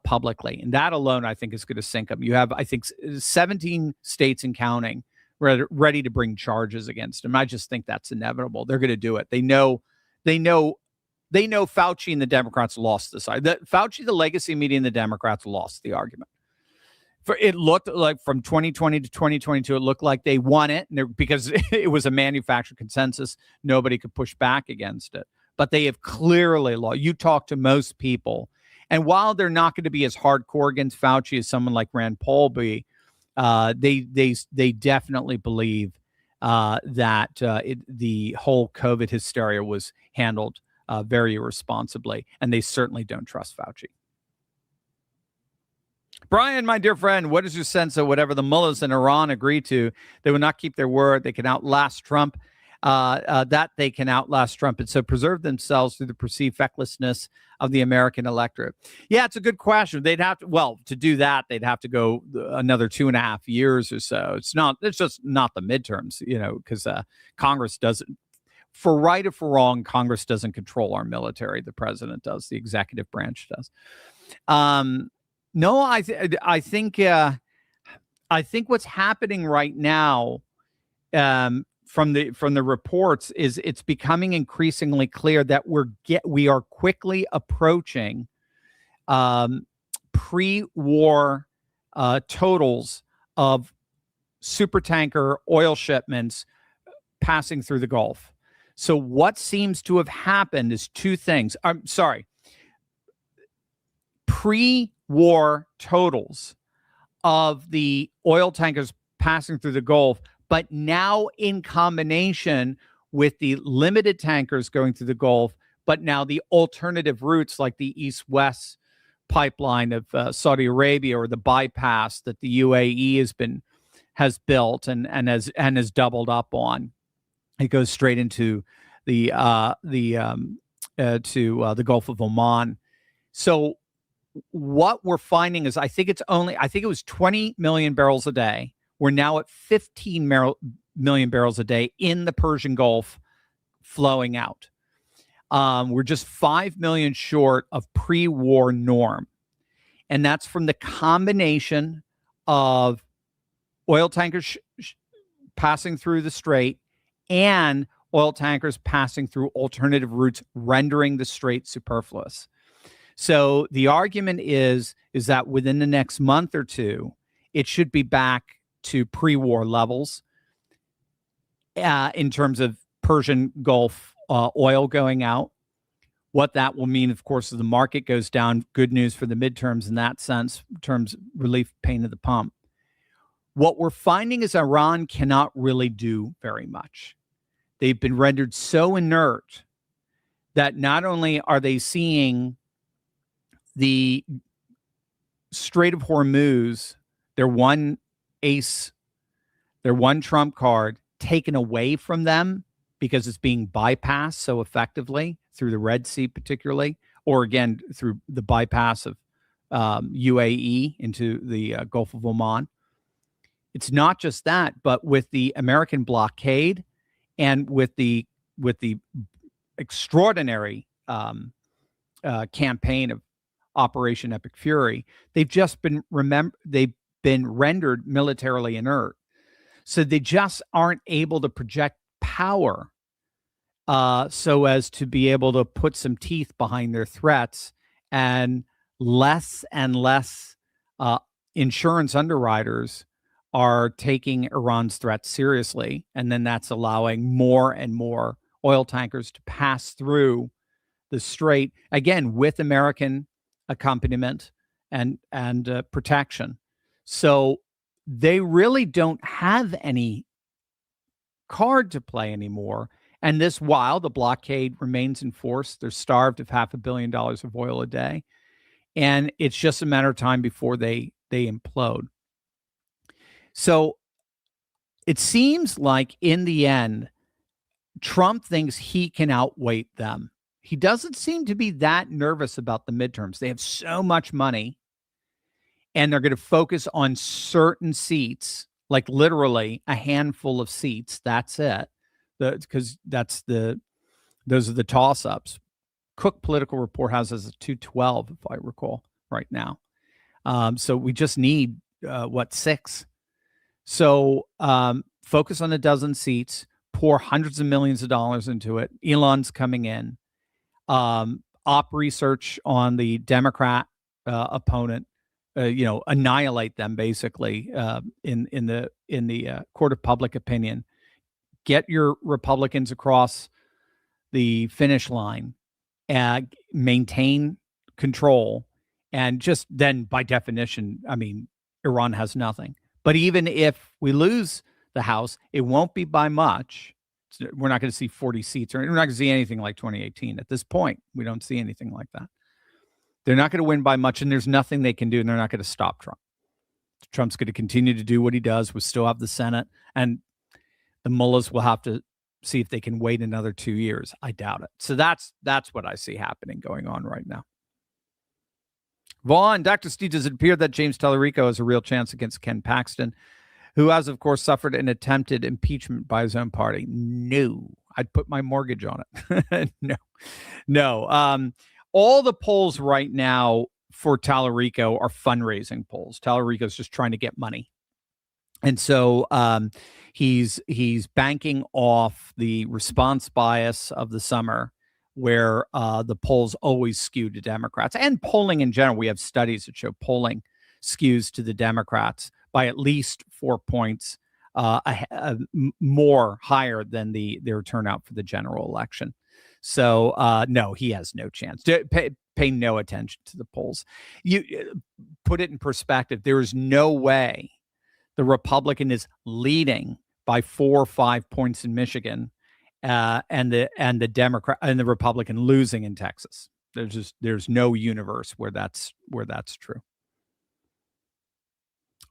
publicly. And that alone, I think, is going to sink him. You have, I think, 17 states and counting ready to bring charges against him. I just think that's inevitable. They're going to do it. They know Fauci and the Democrats lost this. Fauci, the legacy media, and the Democrats lost the argument. It looked like from 2020 to 2022, it looked like they won it because it was a manufactured consensus. Nobody could push back against it. But they have clearly lost. You talk to most people, and while they're not going to be as hardcore against Fauci as someone like Rand Paul be, they definitely believe that the whole COVID hysteria was handled very irresponsibly, and they certainly don't trust Fauci. Brian, my dear friend, what is your sense of whatever the mullahs in Iran agree to? They will not keep their word. They can outlast Trump. They can outlast Trump, and so preserve themselves through the perceived fecklessness of the American electorate. Yeah, it's a good question. They'd have to do that, they'd have to go another 2.5 years or so. It's just not the midterms, because Congress doesn't, for right or for wrong, Congress doesn't control our military. The president does. The executive branch does. No, I think what's happening right now, from the reports, is it's becoming increasingly clear that we are quickly approaching pre-war totals of supertanker oil shipments passing through the Gulf. So what seems to have happened is two things. I'm sorry. Pre-war totals of the oil tankers passing through the Gulf, but now in combination with the limited tankers going through the Gulf, but now the alternative routes like the east-west pipeline of Saudi Arabia or the bypass that the UAE has built and has doubled up on. It goes straight into the Gulf of Oman. So what we're finding is, I think it was 20 million barrels a day. We're now at 15 million barrels a day in the Persian Gulf flowing out. We're just 5 million short of pre-war norm. And that's from the combination of oil tankers passing through the strait and oil tankers passing through alternative routes, rendering the strait superfluous. So the argument is that within the next month or two, it should be back to pre-war levels in terms of Persian Gulf oil going out. What that will mean, of course, is the market goes down. Good news for the midterms in that sense, in terms of relief pain at the pump. What we're finding is Iran cannot really do very much. They've been rendered so inert that not only are they seeing the Strait of Hormuz, their one ace, their one trump card, taken away from them because it's being bypassed so effectively through the Red Sea particularly, or again, through the bypass of UAE into the Gulf of Oman. It's not just that, but with the American blockade and with the extraordinary campaign of Operation Epic Fury, they've just been rendered militarily inert. So they just aren't able to project power so as to be able to put some teeth behind their threats, and less insurance underwriters are taking Iran's threats seriously. And then that's allowing more and more oil tankers to pass through the strait, again, with American accompaniment and protection. So they really don't have any card to play anymore. And this, while the blockade remains in force, they're starved of $500 million of oil a day. And it's just a matter of time before they implode. So it seems like in the end, Trump thinks he can outweigh them. He doesn't seem to be that nervous about the midterms. They have so much money, and they're going to focus on certain seats, like literally a handful of seats. That's it. Because those are the toss-ups. Cook Political Report has us at 212, if I recall, right now. So we just need 6. So focus on a dozen seats, pour hundreds of millions of dollars into it. Elon's coming in. Op research on the Democrat opponent, annihilate them basically in the court of public opinion. Get your Republicans across the finish line and maintain control. And just then, by definition, I mean, Iran has nothing. But even if we lose the House, it won't be by much. We're not going to see 40 seats, or we're not going to see anything like 2018. At this point, we don't see anything like that. They're not going to win by much, and there's nothing they can do, and they're not going to stop Trump. Trump's going to continue to do what he does. We still have the Senate, and the mullahs will have to see if they can wait another 2 years. I doubt it. So that's what I see happening going on right now. Vaughn, Dr. Steve, does it appear that James Tallarico has a real chance against Ken Paxton, who has, of course, suffered an attempted impeachment by his own party? No. I'd put my mortgage on it. No. All the polls right now for Tallarico are fundraising polls. Tallarico's just trying to get money. And so he's banking off the response bias of the summer where the polls always skew to Democrats, and polling in general. We have studies that show polling skews to the Democrats by at least 4 points more higher than their turnout for the general election. So no, he has no chance. Pay no attention to the polls. You put it in perspective. There is no way the Republican is leading by 4 or 5 points in Michigan, and the Democrat and the Republican losing in Texas. There's no universe where that's true.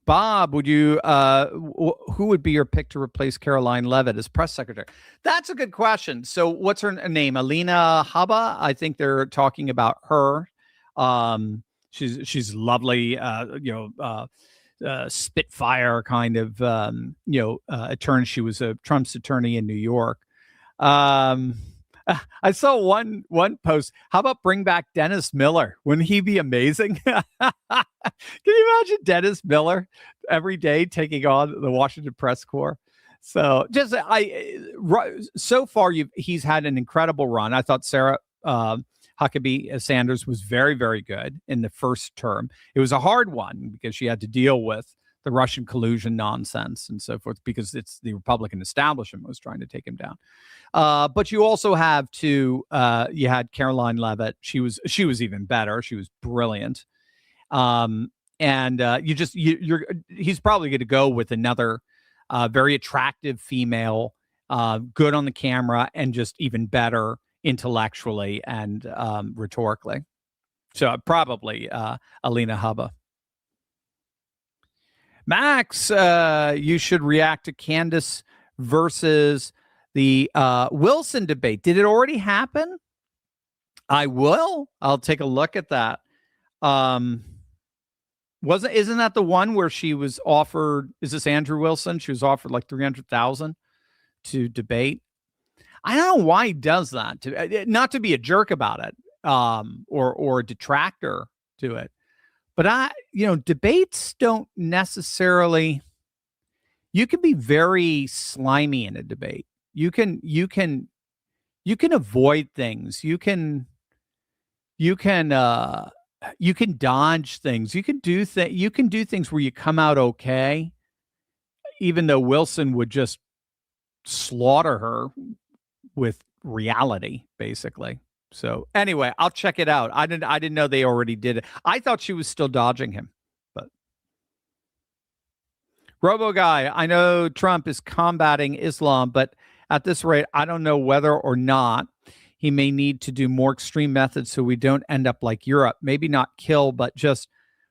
Bob, would you who would be your pick to replace Caroline Leavitt as press secretary? That's a good question. So what's her name? Alina Habba? I think they're talking about her. She's lovely, Spitfire kind of attorney. She was a Trump's attorney in New York. I saw one post. How about bring back Dennis Miller? Wouldn't he be amazing? Can you imagine Dennis Miller every day taking on the Washington Press Corps? So so far he's had an incredible run. I thought Sarah Huckabee Sanders was very, very good in the first term. It was a hard one because she had to deal with the Russian collusion nonsense and so forth, because it's the Republican establishment was trying to take him down. But you also have you had Caroline Leavitt. She was even better. She was brilliant. And he's probably going to go with another very attractive female, good on the camera, and just even better intellectually and rhetorically. So probably Alina Habba. Max, you should react to Candace versus the Wilson debate. Did it already happen? I will. I'll take a look at that. Isn't that the one where she was offered? Is this Andrew Wilson? She was offered like $300,000 to debate. I don't know why he does that. Not to be a jerk about it, or a detractor to it. But debates don't necessarily. You can be very slimy in a debate. You can avoid things. You can dodge things. You can do things where you come out okay, even though Wilson would just slaughter her with reality, basically. So anyway, I'll check it out. I didn't know they already did it. I thought she was still dodging him. But Robo Guy, I know Trump is combating Islam, but at this rate, I don't know whether or not he may need to do more extreme methods so we don't end up like Europe. Maybe not kill, but just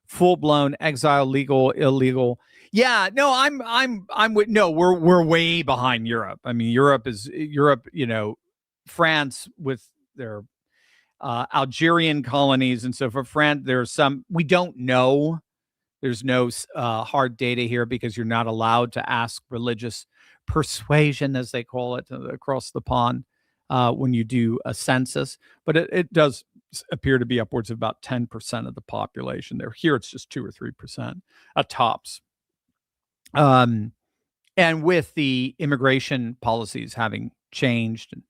full-blown exile, legal, illegal. Yeah, no, I'm with no. We're way behind Europe. I mean, Europe. France with their Algerian colonies and so for France, there's some we don't know. There's no hard data here because you're not allowed to ask religious persuasion, as they call it, across the pond when you do a census. But it does appear to be upwards of about 10% of the population there. Here, it's just 2 or 3% at tops. And with the immigration policies having changed and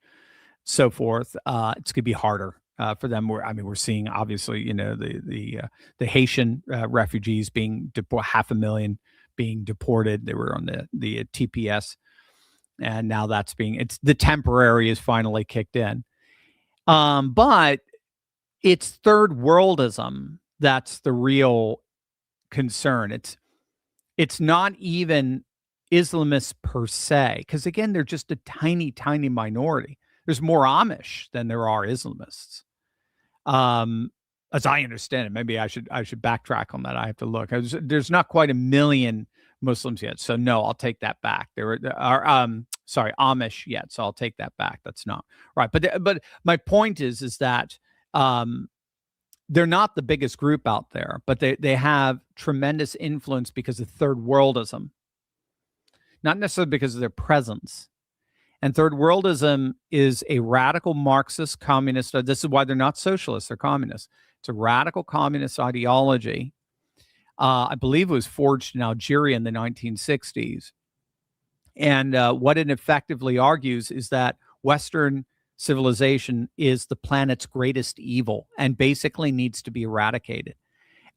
so forth, it's going to be harder for them. We're seeing obviously, the Haitian refugees being 500,000 being deported. They were on the TPS, and now it's the temporary is finally kicked in. But it's third worldism that's the real concern. It's not even Islamists per se, because again, they're just a tiny, tiny minority. There's more Amish than there are Islamists, as I understand it. Maybe I should backtrack on that. I have to look. There's not quite 1 million Muslims yet, so no, I'll take that back. There are Amish yet, so I'll take that back. That's not right. But my point is that they're not the biggest group out there, but they have tremendous influence because of third worldism, not necessarily because of their presence. And third worldism is a radical Marxist communist. This is why they're not socialists, they're communists. It's a radical communist ideology. I believe it was forged in Algeria in the 1960s. And what it effectively argues is that Western civilization is the planet's greatest evil and basically needs to be eradicated.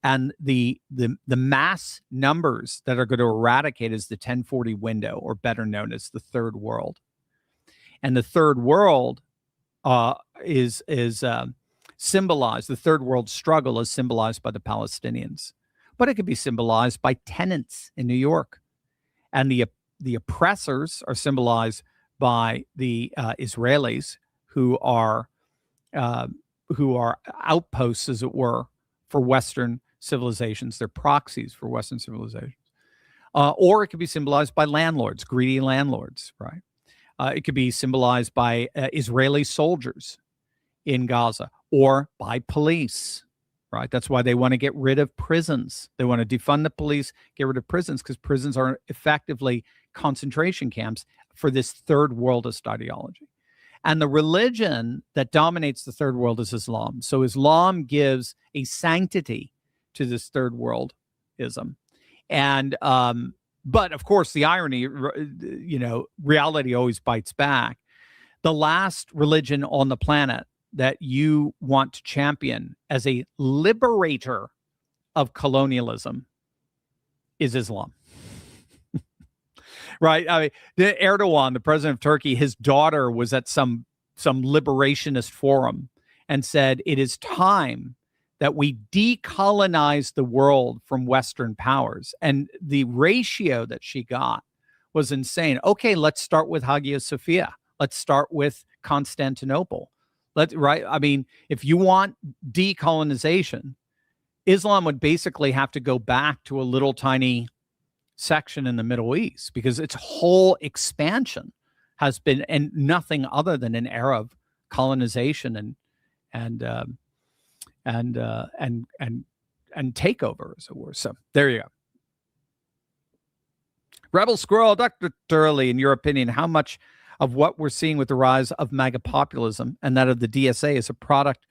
And the mass numbers that are going to eradicate is the 1040 window, or better known as the third world. And the third world is symbolized. The third world struggle is symbolized by the Palestinians, but it could be symbolized by tenants in New York, and the oppressors are symbolized by the Israelis, who are outposts, as it were, for Western civilizations. They're proxies for Western civilizations. Or it could be symbolized by landlords, greedy landlords, right? It could be symbolized by Israeli soldiers in Gaza, or by police, right? That's why they want to get rid of prisons. They want to defund the police, get rid of prisons, because prisons are effectively concentration camps for this third worldist ideology. And the religion that dominates the third world is Islam. So Islam gives a sanctity to this third worldism. And, but of course, the irony, reality always bites back. The last religion on the planet that you want to champion as a liberator of colonialism is Islam. Right? I mean, Erdogan, the president of Turkey, his daughter was at some liberationist forum and said, it is time that we decolonize the world from Western powers. And the ratio that she got was insane. Okay, let's start with Hagia Sophia. Let's start with Constantinople. Right? I mean, if you want decolonization, Islam would basically have to go back to a little tiny section in the Middle East, because its whole expansion has been and nothing other than an era of colonization and takeover, as it were. So there you go. Rebel Squirrel, Dr. Turley, in your opinion, how much of what we're seeing with the rise of MAGA populism and that of the DSA is a product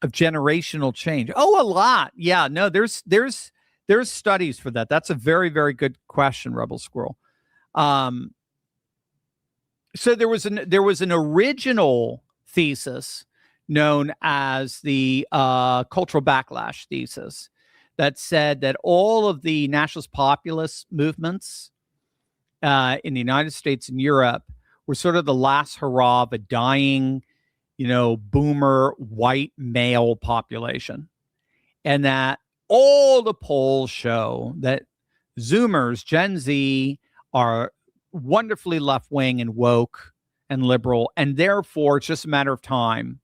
of generational change? Oh, a lot. Yeah, no, there's studies for that. That's a very, very good question, Rebel Squirrel. So there was an original thesis known as the cultural backlash thesis that said that all of the nationalist populist movements in the United States and Europe were sort of the last hurrah of a dying, boomer white male population, and that all the polls show that Zoomers, Gen Z, are wonderfully left-wing and woke and liberal, and therefore it's just a matter of time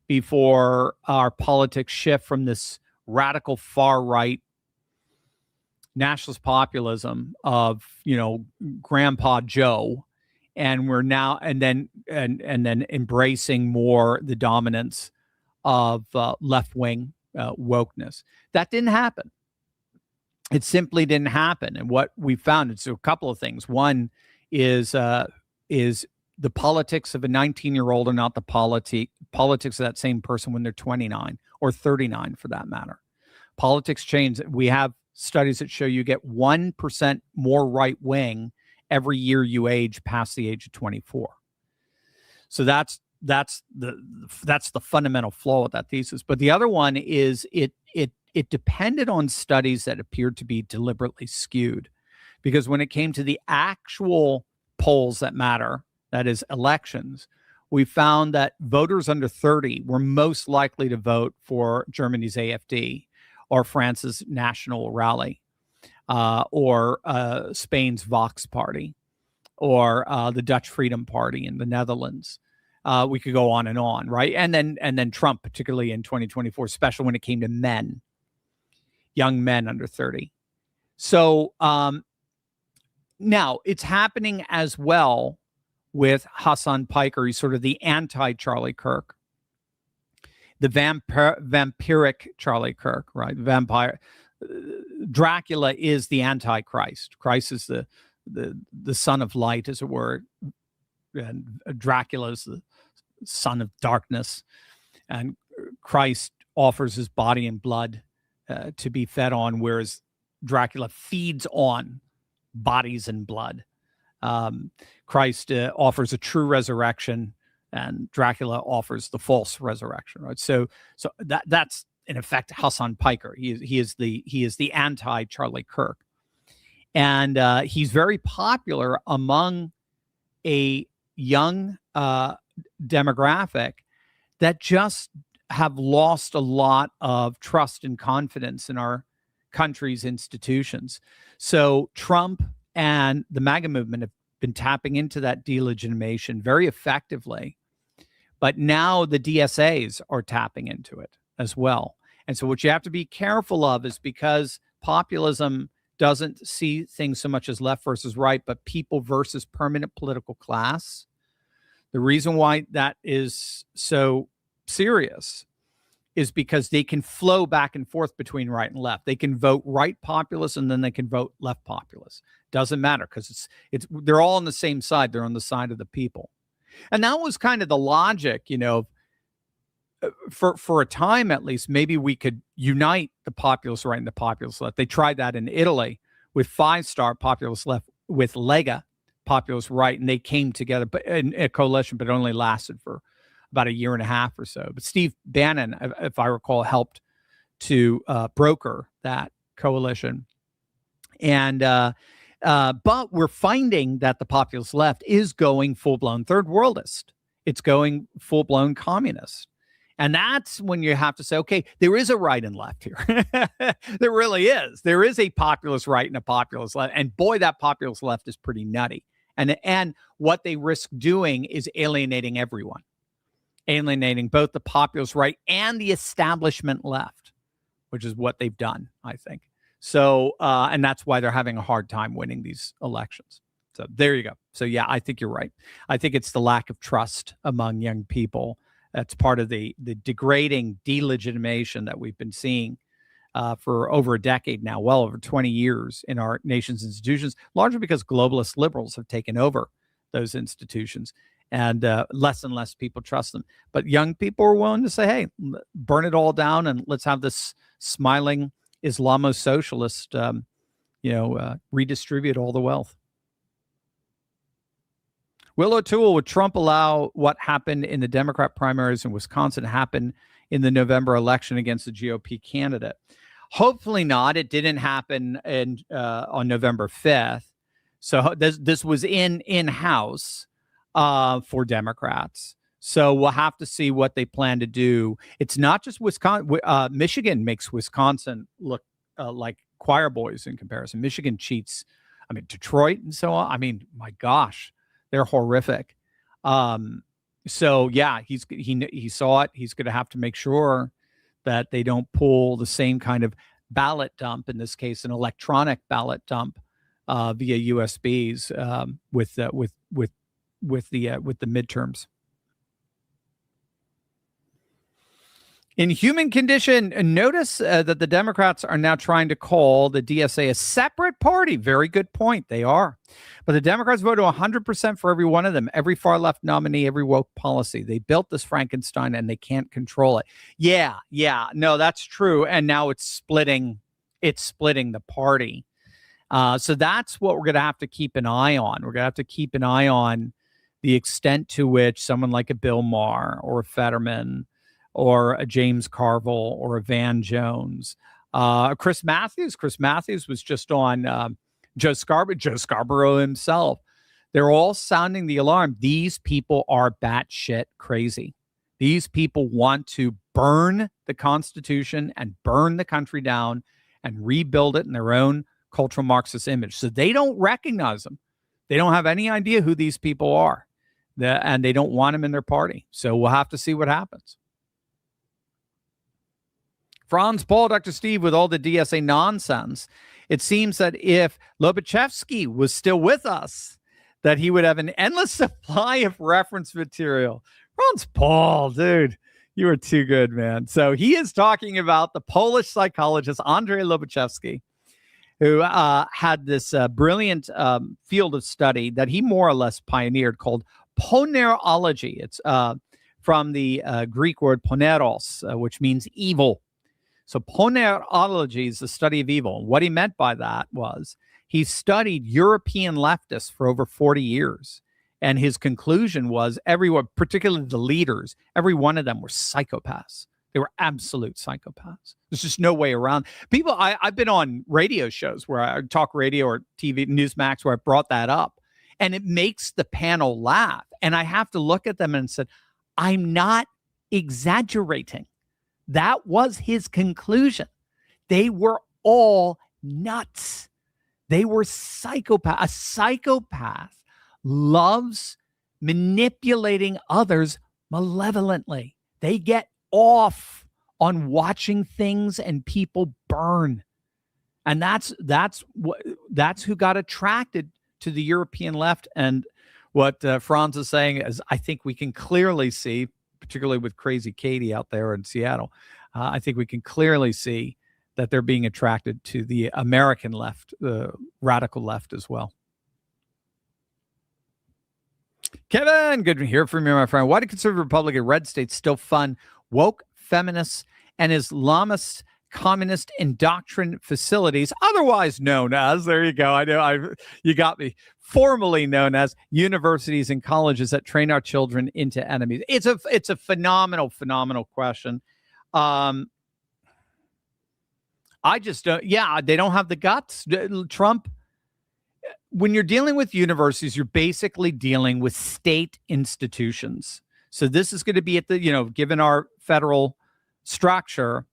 before our politics shift from this radical far-right nationalist populism of, Grandpa Joe, and we're now and then embracing more the dominance of left-wing wokeness. That didn't happen. It simply didn't happen. And what we found is a couple of things. One is the politics of a 19-year-old are not the politics of that same person when they're 29 or 39, for that matter. Politics change. We have studies that show you get 1% more right-wing every year you age past the age of 24. So that's the fundamental flaw with that thesis. But the other one is it depended on studies that appeared to be deliberately skewed, because when it came to the actual polls that matter, that is elections, we found that voters under 30 were most likely to vote for Germany's AfD or France's National Rally or Spain's Vox Party or the Dutch Freedom Party in the Netherlands. We could go on and on, right? And then Trump, particularly in 2024, especially when it came to men, young men under 30. So now it's happening as well with Hassan Piker. He's sort of the anti-Charlie Kirk, the vampiric Charlie Kirk, right? Vampire. Dracula is the Antichrist. Christ is the son of light, as it were. And Dracula is the son of darkness. And Christ offers his body and blood to be fed on, whereas Dracula feeds on bodies and blood. Christ offers a true resurrection and Dracula offers the false resurrection, right? So that's in effect Hassan Piker. He is the anti Charlie Kirk, and he's very popular among a young demographic that just have lost a lot of trust and confidence in our country's institutions. So Trump and the MAGA movement have been tapping into that delegitimation very effectively. But now the DSAs are tapping into it as well. And so what you have to be careful of is, because populism doesn't see things so much as left versus right, but people versus permanent political class. The reason why that is so serious is because they can flow back and forth between right and left. They can vote right populist and then they can vote left populist. Doesn't matter, because they're all on the same side. They're on the side of the people. And that was kind of the logic, for a time at least. Maybe we could unite the populist right and the populist left. They tried that in Italy with Five Star populist left with Lega populist right, and they came together but in a coalition, but it only lasted for about a year and a half or so. But Steve Bannon, if I recall, helped to broker that coalition. And but we're finding that the populist left is going full-blown third worldist. It's going full-blown communist. And that's when you have to say, okay, there is a right and left here. There really is. There is a populist right and a populist left. And boy, that populist left is pretty nutty. And what they risk doing is alienating everyone. Alienating both the populist right and the establishment left, which is what they've done, I think. So, and that's why they're having a hard time winning these elections. So there you go. So yeah, I think you're right. I think it's the lack of trust among young people. That's part of the degrading delegitimation that we've been seeing for over a decade now, well over 20 years in our nation's institutions, largely because globalist liberals have taken over those institutions, and less and less people trust them. But young people are willing to say, hey, burn it all down and let's have this smiling Islamo-socialist, redistribute all the wealth. Will O'Toole, would Trump allow what happened in the Democrat primaries in Wisconsin to happen in the November election against the GOP candidate? Hopefully not. It didn't happen on November 5th. So this was in-house for Democrats. So we'll have to see what they plan to do. It's not just Wisconsin. Michigan makes Wisconsin look like choir boys in comparison. Michigan cheats. I mean, Detroit and so on. I mean, my gosh. They're horrific. So yeah, he saw it. He's going to have to make sure that they don't pull the same kind of ballot dump, in this case, an electronic ballot dump via USBs with the midterms. In human condition, notice that the Democrats are now trying to call the DSA a separate party. Very good point. They are. But the Democrats voted 100% for every one of them, every far-left nominee, every woke policy. They built this Frankenstein, and they can't control it. Yeah. No, that's true. And now it's splitting the party. So that's what we're going to have to keep an eye on. We're going to have to keep an eye on the extent to which someone like a Bill Maher or a Fetterman or a James Carville or a Van Jones, Chris Matthews. Chris Matthews was just on Joe Scarborough himself. They're all sounding the alarm. These people are batshit crazy. These people want to burn the Constitution and burn the country down and rebuild it in their own cultural Marxist image. So they don't recognize them. They don't have any idea who these people are, and they don't want them in their party. So we'll have to see what happens. Franz Paul, Dr. Steve, with all the DSA nonsense, it seems that if Lobachevsky was still with us, that he would have an endless supply of reference material. Franz Paul, dude, you are too good, man. So he is talking about the Polish psychologist Andrzej Lobachevsky, who had this brilliant field of study that he more or less pioneered called ponerology. It's from the Greek word poneros, which means evil. So ponerology is the study of evil. And what he meant by that was he studied European leftists for over 40 years. And his conclusion was everyone, particularly the leaders, every one of them were psychopaths. They were absolute psychopaths. There's just no way around. People, I've been on radio shows where I talk radio or TV, Newsmax, where I brought that up, and it makes the panel laugh. And I have to look at them and said, I'm not exaggerating. That was his conclusion. They were all nuts. They were psychopaths. A psychopath loves manipulating others malevolently. They get off on watching things and people burn. And that's who got attracted to the European left. And what Franz is saying is, I think we can clearly see, particularly with Crazy Katie out there in Seattle, I think we can clearly see that they're being attracted to the American left, the radical left as well. Kevin, good to hear from you, my friend. Why do conservative Republican red states still fund woke feminists and Islamist communist indoctrination facilities, otherwise known as, there you go, I know, you got me, formally known as universities and colleges that train our children into enemies? It's a phenomenal question. I just don't, they don't have the guts. Trump, when you're dealing with universities, you're basically dealing with state institutions. So this is going to be at the, given our federalist structure,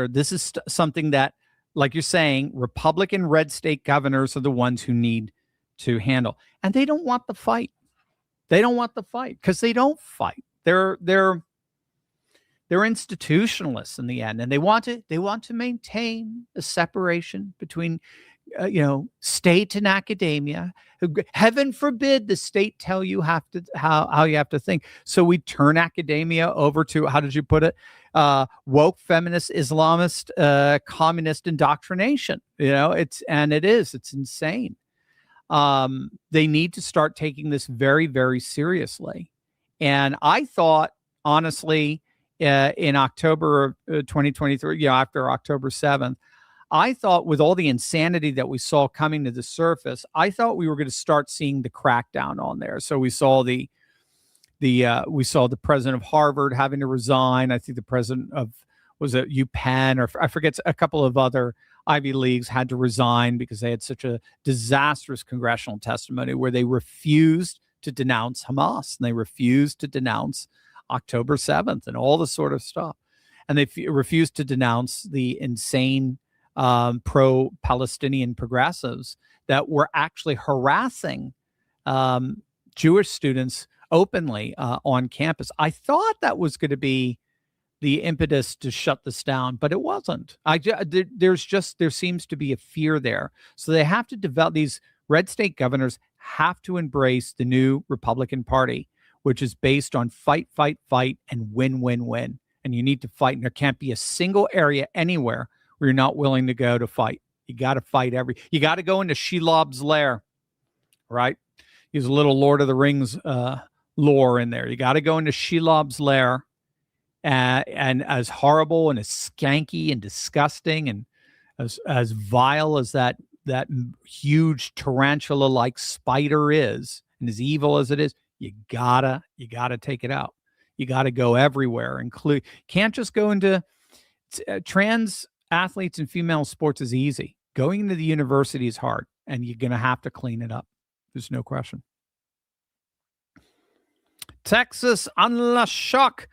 this is something that, like you're saying, Republican red state governors are the ones who need to handle. And they don't want the fight. Because they don't fight. They're institutionalists in the end, and they want to maintain a separation between state and academia. Heaven forbid the state tell you how you have to think. So we turn academia over to, how did you put it? Woke feminist Islamist communist indoctrination. It's insane. They need to start taking this very, very seriously. And I thought, honestly, in October of 2023, after October 7th, I thought, with all the insanity that we saw coming to the surface, I thought we were going to start seeing the crackdown on there. So we saw the president of Harvard having to resign. I think the president of, was it UPenn, or I forget, a couple of other Ivy Leagues had to resign because they had such a disastrous congressional testimony where they refused to denounce Hamas, and they refused to denounce October 7th and all this sort of stuff. And they refused to denounce the insane pro-Palestinian progressives that were actually harassing Jewish students openly on campus. I thought that was going to be the impetus to shut this down, but it wasn't. There seems to be a fear there. So they have to develop, these red state governors have to embrace the new Republican Party, which is based on fight, fight, fight, and win, win, win. And you need to fight. And there can't be a single area anywhere where you're not willing to go to fight. You got to fight you got to go into Shelob's lair, right? Use a little Lord of the Rings lore in there. You got to go into Shelob's lair, and as horrible and as skanky and disgusting and as vile as that huge tarantula-like spider is, and as evil as it is, you gotta take it out. You got to go everywhere. Can't just go into trans athletes and female sports is easy. Going into the university is hard, and you're going to have to clean it up. There's no question. Texas on la shock.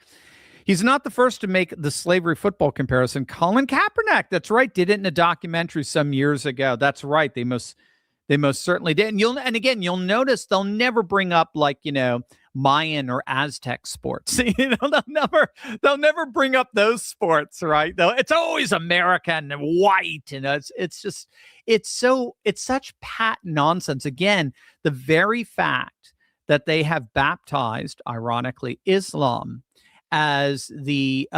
He's not the first to make the slavery football comparison. Colin Kaepernick, that's right, did it in a documentary some years ago. That's right. They most certainly did. And again, you'll notice they'll never bring up, like, Mayan or Aztec sports. They'll never bring up those sports, right? Though it's always American and white, and it's such pat nonsense. Again, the very fact that they have baptized, ironically, Islam as the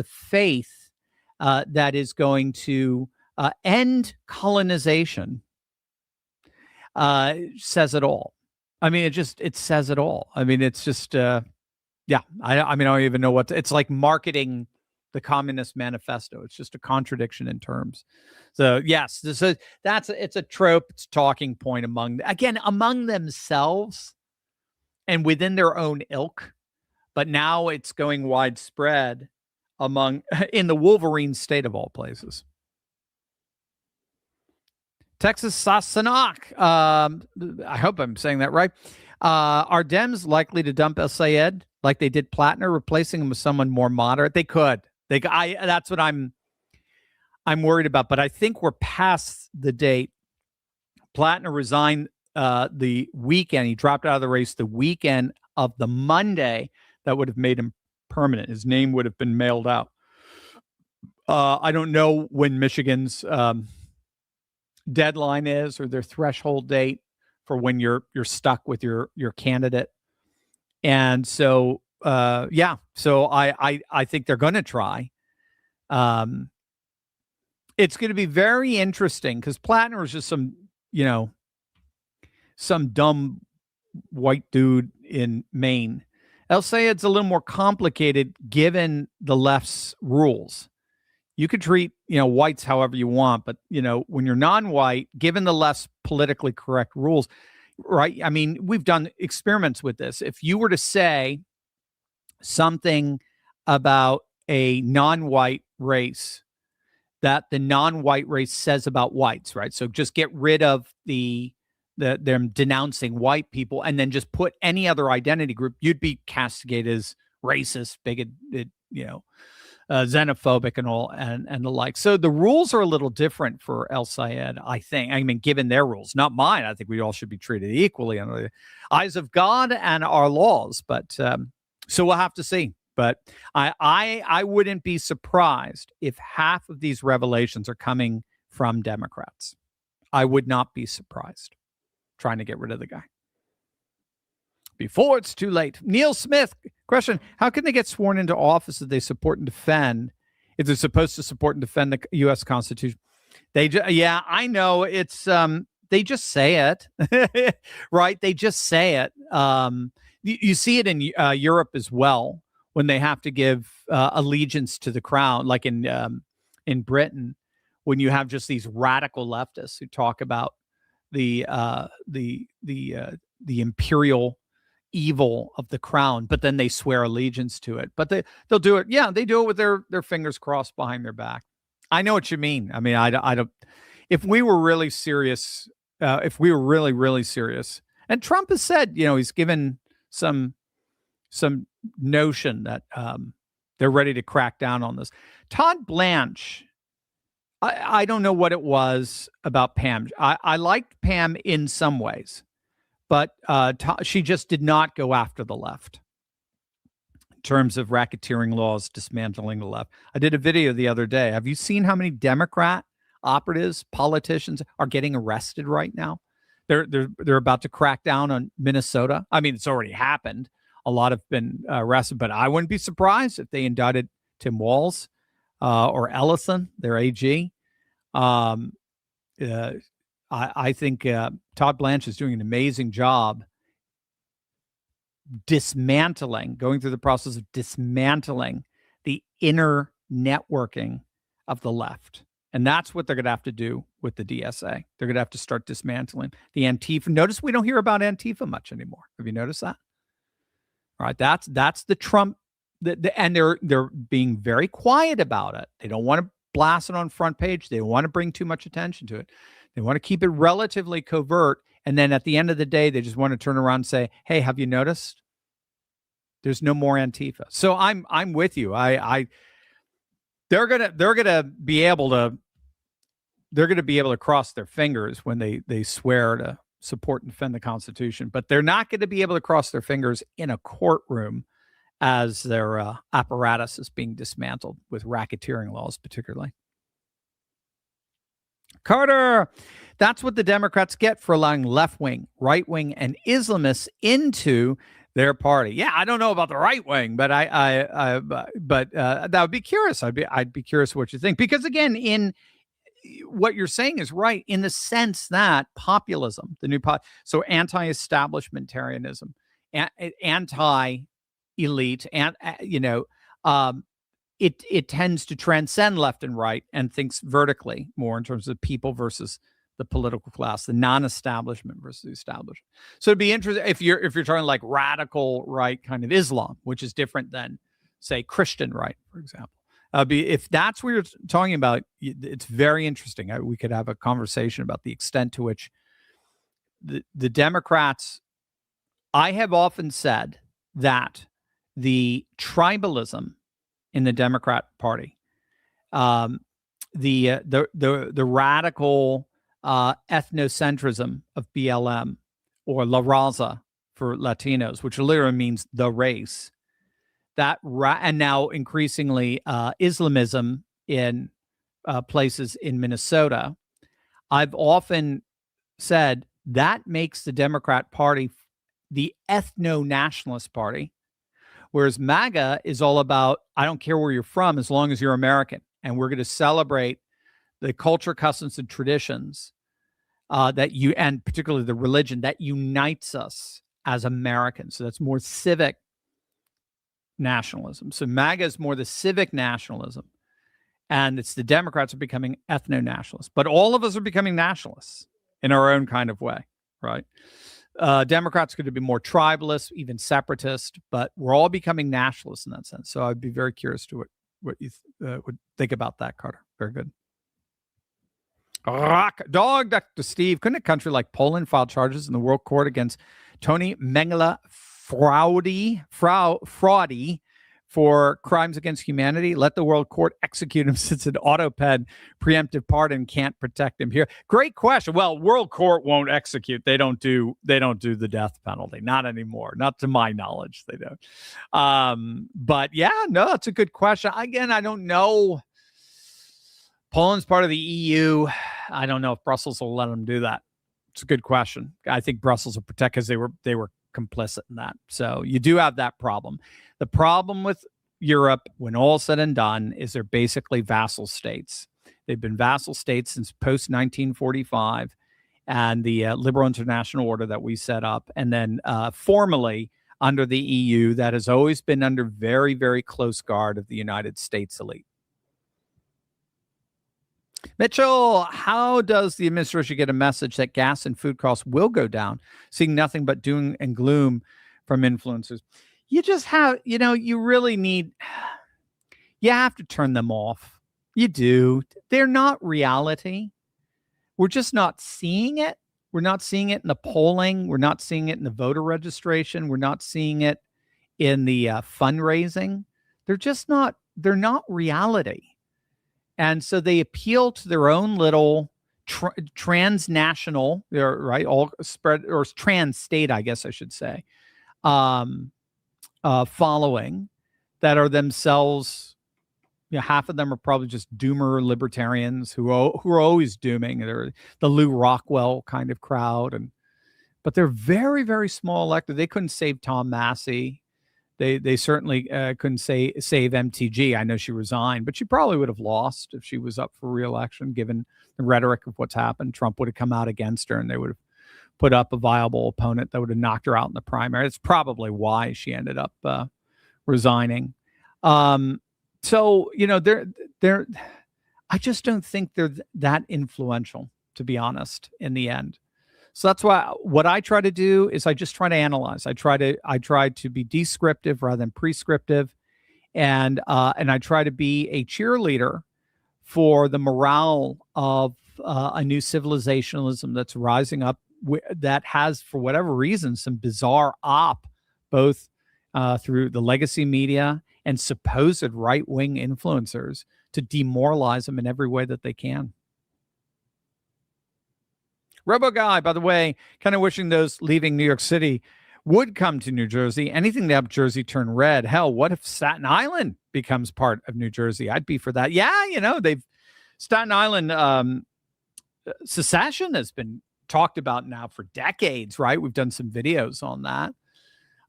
faith that is going to end colonization says it all. I mean, it says it all. I mean, it's just, I don't even know it's like marketing the Communist Manifesto. It's just a contradiction in terms. So yes, it's a trope. It's a talking point among themselves and within their own ilk. But now it's going widespread in the Wolverine state of all places. Texas Sassanach. I hope I'm saying that right. Are Dems likely to dump El Sayed like they did Plattner, replacing him with someone more moderate? They could. That's what I'm worried about. But I think we're past the date. Plattner resigned the weekend. He dropped out of the race the weekend of the Monday that would have made him permanent. His name would have been mailed out. I don't know when Michigan's deadline is, or their threshold date for when you're stuck with your candidate. And so so I think they're going to try. It's going to be very interesting because Plattner is just some dumb white dude in Maine. El Sayed's a little more complicated given the left's rules. You could treat, whites however you want, but, when you're non-white, given the less politically correct rules, right? I mean, we've done experiments with this. If you were to say something about a non-white race that the non-white race says about whites, right? So just get rid of them denouncing white people and then just put any other identity group, you'd be castigated as racist, bigoted, xenophobic and all and the like. So the rules are a little different for El Sayed, I think. I mean, given their rules, not mine. I think we all should be treated equally under the eyes of God and our laws. But so we'll have to see. But I wouldn't be surprised if half of these revelations are coming from Democrats. I would not be surprised. Trying to get rid of the guy before it's too late. Neil Smith, question: how can they get sworn into office if they support and defend? If they're supposed to support and defend the U.S. Constitution, I know it's they just say it, right? They just say it. You see it in Europe as well when they have to give allegiance to the crown, like in Britain, when you have just these radical leftists who talk about the imperial evil of the crown, but then they swear allegiance to it. But they'll do it. Yeah, they do it with their fingers crossed behind their back. I know what you mean. I mean, I don't. If we were really serious, really serious, and Trump has said, he's given some notion that they're ready to crack down on this. Todd Blanche. I don't know what it was about Pam. I liked Pam in some ways, but she just did not go after the left in terms of racketeering laws, dismantling the left. I did a video the other day. Have you seen how many Democrat operatives, politicians are getting arrested right now? They're about to crack down on Minnesota. I mean, it's already happened. A lot have been arrested, but I wouldn't be surprised if they indicted Tim Walz. Or Ellison, their AG. I think Todd Blanche is doing an amazing job going through the process of dismantling the inner networking of the left. And that's what they're going to have to do with the DSA. They're going to have to start dismantling the Antifa. Notice we don't hear about Antifa much anymore. Have you noticed that? All right, that's the Trump. And they're being very quiet about it. They don't want to blast it on front page. They don't want to bring too much attention to it. They want to keep it relatively covert. And then at the end of the day, they just want to turn around and say, "Hey, have you noticed? There's no more Antifa." So I'm with you. They're gonna be able to cross their fingers when they swear to support and defend the Constitution, but they're not going to be able to cross their fingers in a courtroom as their apparatus is being dismantled with racketeering laws, particularly. Carter, that's what the Democrats get for allowing left-wing, right-wing, and Islamists into their party. Yeah, I don't know about the right wing, but that would be curious. I'd be curious what you think, because again, in what you're saying is right in the sense that populism, so anti-establishmentarianism, anti-elite, and it tends to transcend left and right and thinks vertically more in terms of people versus the political class, the non-establishment versus the establishment. So it'd be interesting if you're talking like radical right kind of Islam, which is different than, say, Christian right, for example. If that's what you're talking about, it's very interesting. We could have a conversation about the extent to which the Democrats. I have often said that the tribalism in the Democrat Party, the radical ethnocentrism of BLM, or La Raza for Latinos, which literally means the race, and now increasingly Islamism in places in Minnesota. I've often said that makes the Democrat Party the ethno-nationalist party, whereas MAGA is all about, I don't care where you're from as long as you're American, and we're going to celebrate the culture, customs, and traditions and particularly the religion that unites us as Americans. So that's more civic nationalism. So MAGA is more the civic nationalism, and it's the Democrats are becoming ethno-nationalists. But all of us are becoming nationalists in our own kind of way, right? Democrats are going to be more tribalist, even separatist, but we're all becoming nationalists in that sense. So I'd be very curious to what you would think about that, Carter. Very good. Rock dog, Dr. Steve. Couldn't a country like Poland file charges in the World Court against Tony Mengele Fraudy for crimes against humanity? Let the World Court execute him since an autoped preemptive pardon can't protect him here. Great question. Well, World Court won't execute. They don't do the death penalty. Not anymore. Not to my knowledge, they don't. But yeah, no, it's a good question. Again, I don't know. Poland's part of the EU. I don't know if Brussels will let them do that. It's a good question. I think Brussels will protect because they were complicit in that. So you do have that problem. The problem with Europe, when all said and done, is they're basically vassal states. They've been vassal states since post-1945 and the liberal international order that we set up. And then formally under the EU, that has always been under very, very close guard of the United States elite. Mitchell, how does the administration get a message that gas and food costs will go down, seeing nothing but doom and gloom from influencers? You just have, you really need, you have to turn them off. You do. They're not reality. We're just not seeing it. We're not seeing it in the polling. We're not seeing it in the voter registration. We're not seeing it in the fundraising. They're not reality. And so they appeal to their own little transnational, right? All spread, or trans state, I guess I should say, following that are themselves, half of them are probably just doomer libertarians who are always dooming. They're the Lou Rockwell kind of crowd, but they're very, very small elected. They couldn't save Tom Massey. They certainly couldn't save MTG. I know she resigned, but she probably would have lost if she was up for re-election, given the rhetoric of what's happened. Trump would have come out against her, and they would have put up a viable opponent that would have knocked her out in the primary. It's probably why she ended up resigning. So, they're I just don't think they're that influential, to be honest, in the end. So that's why what I try to do is I just try to analyze. I try to be descriptive rather than prescriptive, and I try to be a cheerleader for the morale of a new civilizationalism that's rising up that has, for whatever reason, some bizarre both through the legacy media and supposed right-wing influencers to demoralize them in every way that they can. Robo Guy, by the way, kind of wishing those leaving New York City would come to New Jersey. Anything to help Jersey turn red. Hell, what if Staten Island becomes part of New Jersey? I'd be for that. Yeah, Staten Island secession has been talked about now for decades, right? We've done some videos on that.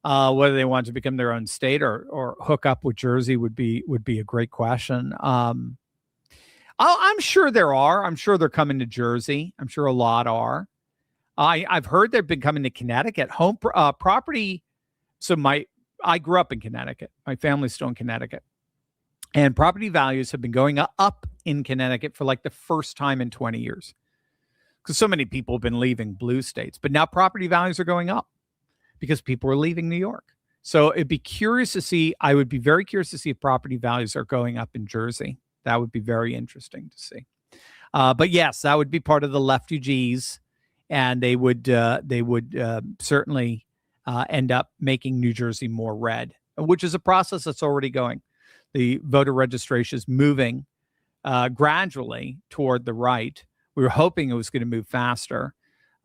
Whether they want to become their own state or hook up with Jersey would be a great question. I'm sure there are. I'm sure they're coming to Jersey. I'm sure a lot are. I've heard they've been coming to Connecticut. Home property. So I grew up in Connecticut. My family's still in Connecticut. And property values have been going up in Connecticut for like the first time in 20 years. Because so many people have been leaving blue states. But now property values are going up because people are leaving New York. So it'd be curious to see. I would be very curious to see if property values are going up in Jersey. That would be very interesting to see. But yes, that would be part of the refugees, and they would certainly end up making New Jersey more red, which is a process that's already going. The voter registration is moving gradually toward the right. We were hoping it was going to move faster.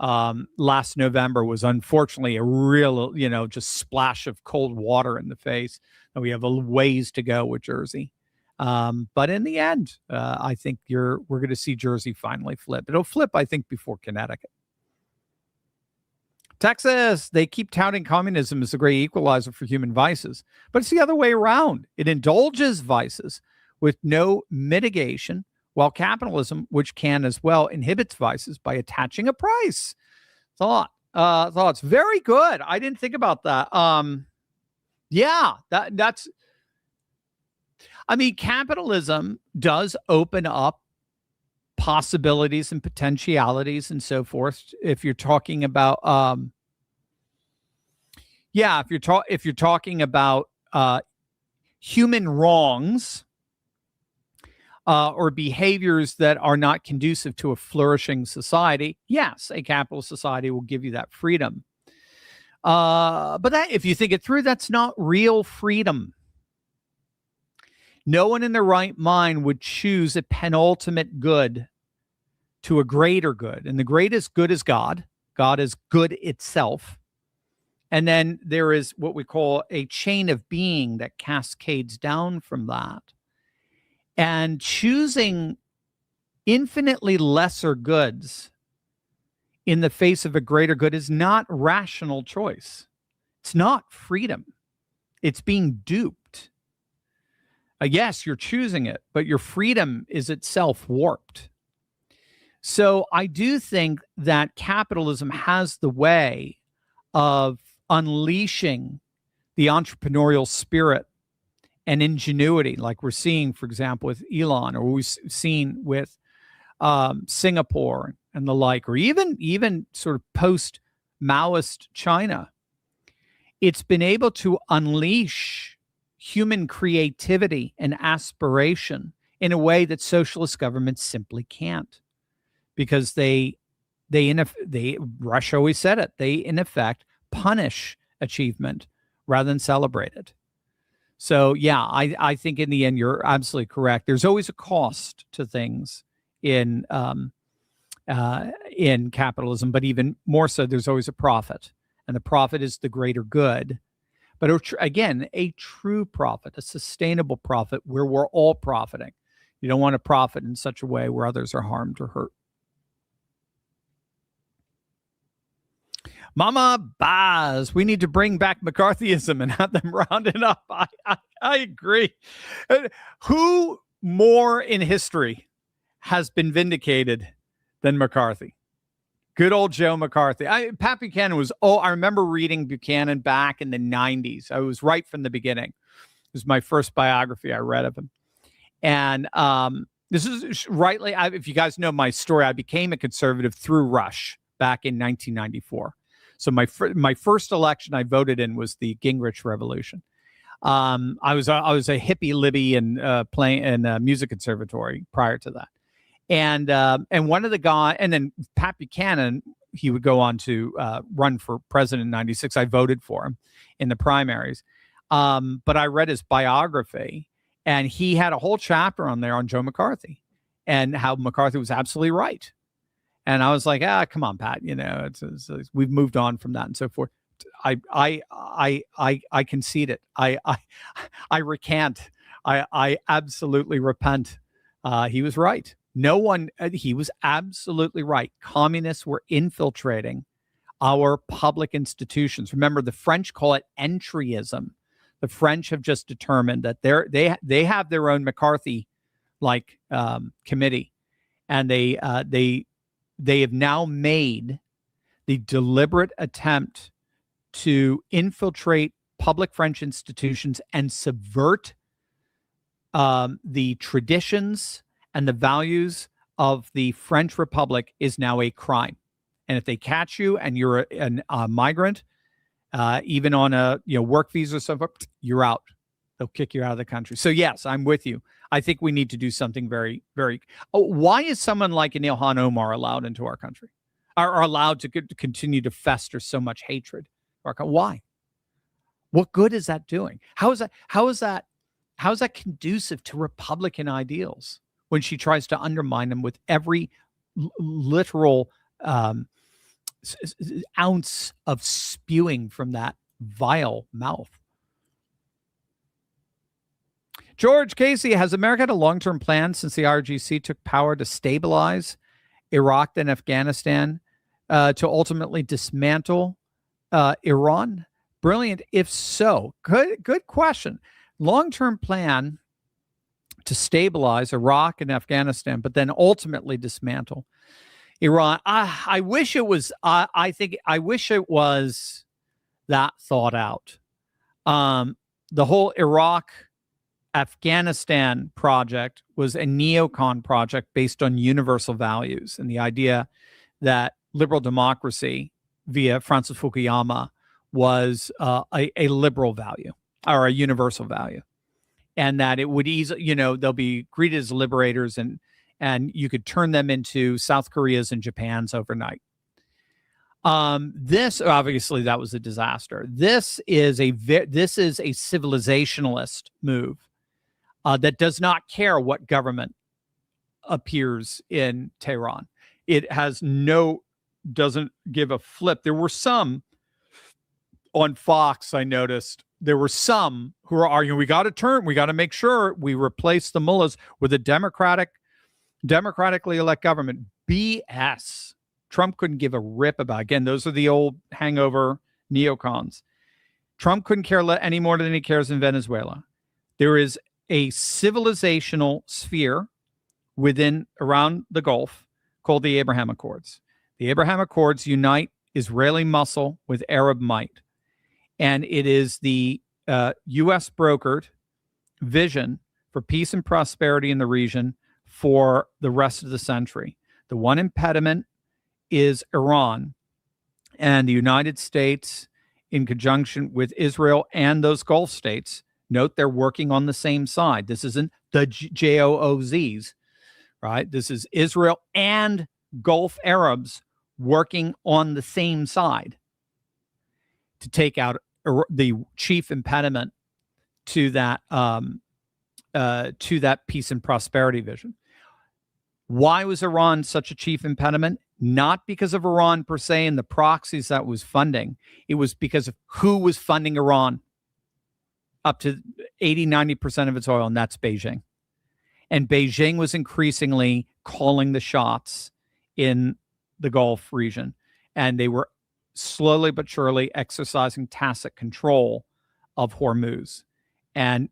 Last November was unfortunately a real, just splash of cold water in the face. And we have a ways to go with Jersey. But in the end, I think we're going to see Jersey finally flip. It'll flip, I think, before Connecticut. Texas, they keep touting communism as the great equalizer for human vices, but it's the other way around. It indulges vices with no mitigation, while capitalism, which can as well, inhibits vices by attaching a price. Thoughts. Very good. I didn't think about that. That's. I mean, capitalism does open up possibilities and potentialities and so forth. If you're talking about, if you're talking about human wrongs or behaviors that are not conducive to a flourishing society, yes, a capitalist society will give you that freedom. But that, if you think it through, that's not real freedom. No one in their right mind would choose a penultimate good to a greater good. And the greatest good is God. God is good itself. And then there is what we call a chain of being that cascades down from that. And choosing infinitely lesser goods in the face of a greater good is not rational choice. It's not freedom. It's being duped. Yes, you're choosing it, but your freedom is itself warped. So I do think that capitalism has the way of unleashing the entrepreneurial spirit and ingenuity, like we're seeing, for example, with Elon, or we've seen with Singapore and the like, or even sort of post-Maoist China. It's been able to unleash human creativity and aspiration in a way that socialist governments simply can't, because Russia always said it. They in effect punish achievement rather than celebrate it. So yeah, I think in the end you're absolutely correct. There's always a cost to things in capitalism, but even more so, there's always a profit, and the profit is the greater good. But again, a true profit, a sustainable profit where we're all profiting. You don't want to profit in such a way where others are harmed or hurt. Mama Baz, we need to bring back McCarthyism and have them rounded up. I agree. Who more in history has been vindicated than McCarthy? Good old Joe McCarthy. Pat Buchanan was, I remember reading Buchanan back in the 90s. I was right from the beginning. It was my first biography I read of him. And this is rightly, if you guys know my story, I became a conservative through Rush back in 1994. So my first election I voted in was the Gingrich Revolution. I was a hippie Libby and playing in a music conservatory prior to that. And one of the guys, and then Pat Buchanan, he would go on to run for president in 96. I voted for him in the primaries. But I read his biography, and he had a whole chapter on there on Joe McCarthy and how McCarthy was absolutely right. And I was like, come on, Pat, it's we've moved on from that and so forth. I concede it. I recant. I absolutely repent. He was right. He was absolutely right. Communists were infiltrating our public institutions. Remember, the French call it entryism. The French have just determined that they have their own McCarthy-like committee, and they have now made the deliberate attempt to infiltrate public French institutions and subvert the traditions and the values of the French Republic is now a crime. And if they catch you and you're a migrant, even on a work visa or something, you're out. They'll kick you out of the country. So yes, I'm with you. I think we need to do something very, very. Why is someone like Ilhan Omar allowed into our country? Are allowed to continue to fester so much hatred? Why? What good is that doing? How is that conducive to Republican ideals when she tries to undermine them with every literal ounce of spewing from that vile mouth? George Casey, has America had a long-term plan since the RGC took power to stabilize Iraq and Afghanistan, to ultimately dismantle Iran? Brilliant. If so, good question. Long-term plan to stabilize Iraq and Afghanistan, but then ultimately dismantle Iran. I wish it was. I wish it was that thought out. The whole Iraq Afghanistan project was a neocon project based on universal values and the idea that liberal democracy via Francis Fukuyama was a liberal value or a universal value, and that it would easily, they'll be greeted as liberators, and you could turn them into South Koreas and Japans overnight. This obviously that was a disaster. This is a civilizationalist move that does not care what government appears in Tehran. It doesn't give a flip. There were some on Fox, I noticed, there were some who are arguing, we got to make sure we replace the mullahs with a democratically elected government. BS. Trump couldn't give a rip about. Again, those are the old hangover neocons. Trump couldn't care any more than he cares in Venezuela. There is a civilizational sphere around the Gulf called the Abraham Accords. The Abraham Accords unite Israeli muscle with Arab might. And it is the U.S. brokered vision for peace and prosperity in the region for the rest of the century. The one impediment is Iran, and the United States, in conjunction with Israel and those Gulf states, note they're working on the same side. This isn't the JOOZs, right? This is Israel and Gulf Arabs working on the same side to take out the chief impediment to that peace and prosperity vision. Why was Iran such a chief impediment? Not because of Iran per se and the proxies that was funding. It was because of who was funding Iran. Up to 80-90% of its oil, and that's Beijing. And Beijing was increasingly calling the shots in the Gulf region, and they were slowly but surely exercising tacit control of Hormuz. And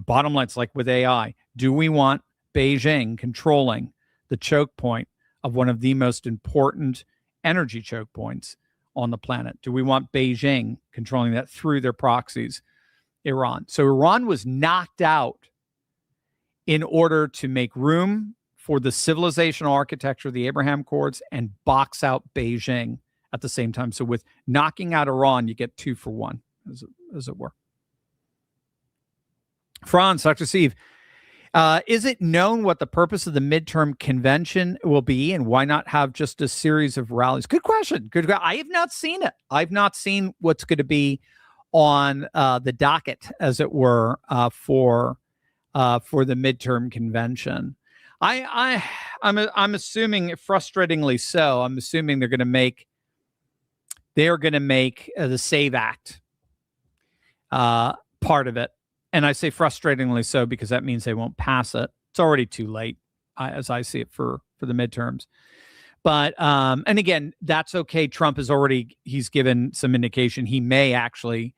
bottom line, it's like with AI. Do we want Beijing controlling the choke point of one of the most important energy choke points on the planet? Do we want Beijing controlling that through their proxies, Iran? So Iran was knocked out in order to make room for the civilizational architecture of the Abraham Accords and box out Beijing at the same time. So with knocking out Iran, you get 2 for 1, as it were. Franz, Dr. Steve, is it known what the purpose of the midterm convention will be, and why not have just a series of rallies? Good question. I have not seen it. I've not seen what's going to be on the docket, as it were, for the midterm convention. I'm assuming, frustratingly so, I'm assuming they're going to make the SAVE Act part of it. And I say frustratingly so because that means they won't pass it. It's already too late, as I see it, for the midterms. But and again, that's okay. Trump he's given some indication he may actually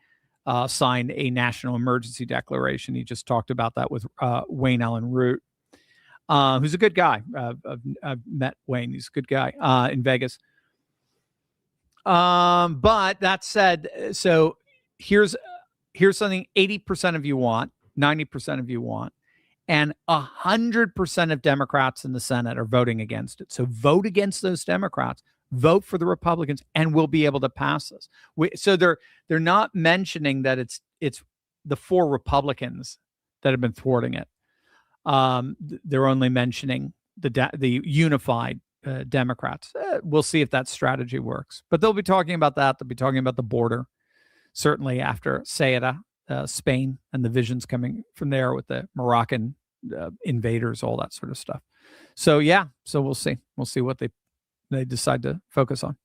sign a national emergency declaration. He just talked about that with Wayne Allen Root, who's a good guy. I've met Wayne. He's a good guy in Vegas. But that said, so here's something 80% of you want. 90% of you want. And 100% of Democrats in the Senate are voting against it. So vote against those Democrats, vote for the Republicans, and we'll be able to pass this. So they're not mentioning that it's the 4 Republicans that have been thwarting it. They're only mentioning the unified Democrats. We'll see if that strategy works. But they'll be talking about that. They'll be talking about the border, certainly after Ceuta, Spain, and the visions coming from there with the Moroccan invaders, all that sort of stuff. So yeah, so we'll see. We'll see what they decide to focus on.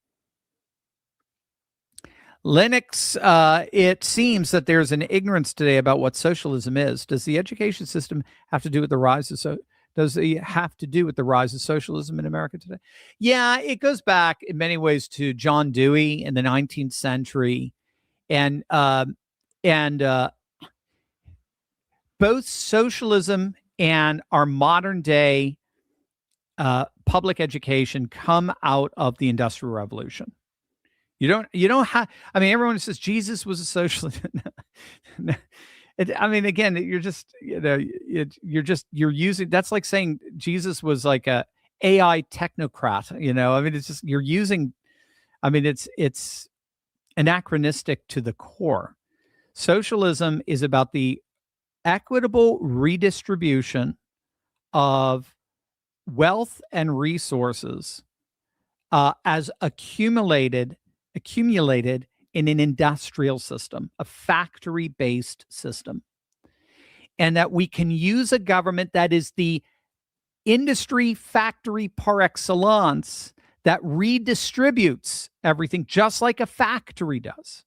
Linux, it seems that there's an ignorance today about what socialism is. Does the education system have to do with the rise of socialism in America today? Yeah, it goes back in many ways to John Dewey in the 19th century, and both socialism and our modern day public education come out of the Industrial Revolution. You don't have, I mean, everyone says Jesus was a socialist. I mean, again, you're using, that's like saying Jesus was like a AI technocrat, I mean, it's just, you're using, I mean, it's anachronistic to the core. Socialism is about the equitable redistribution of wealth and resources as accumulated in an industrial system, a factory-based system. And that we can use a government that is the industry factory par excellence that redistributes everything just like a factory does.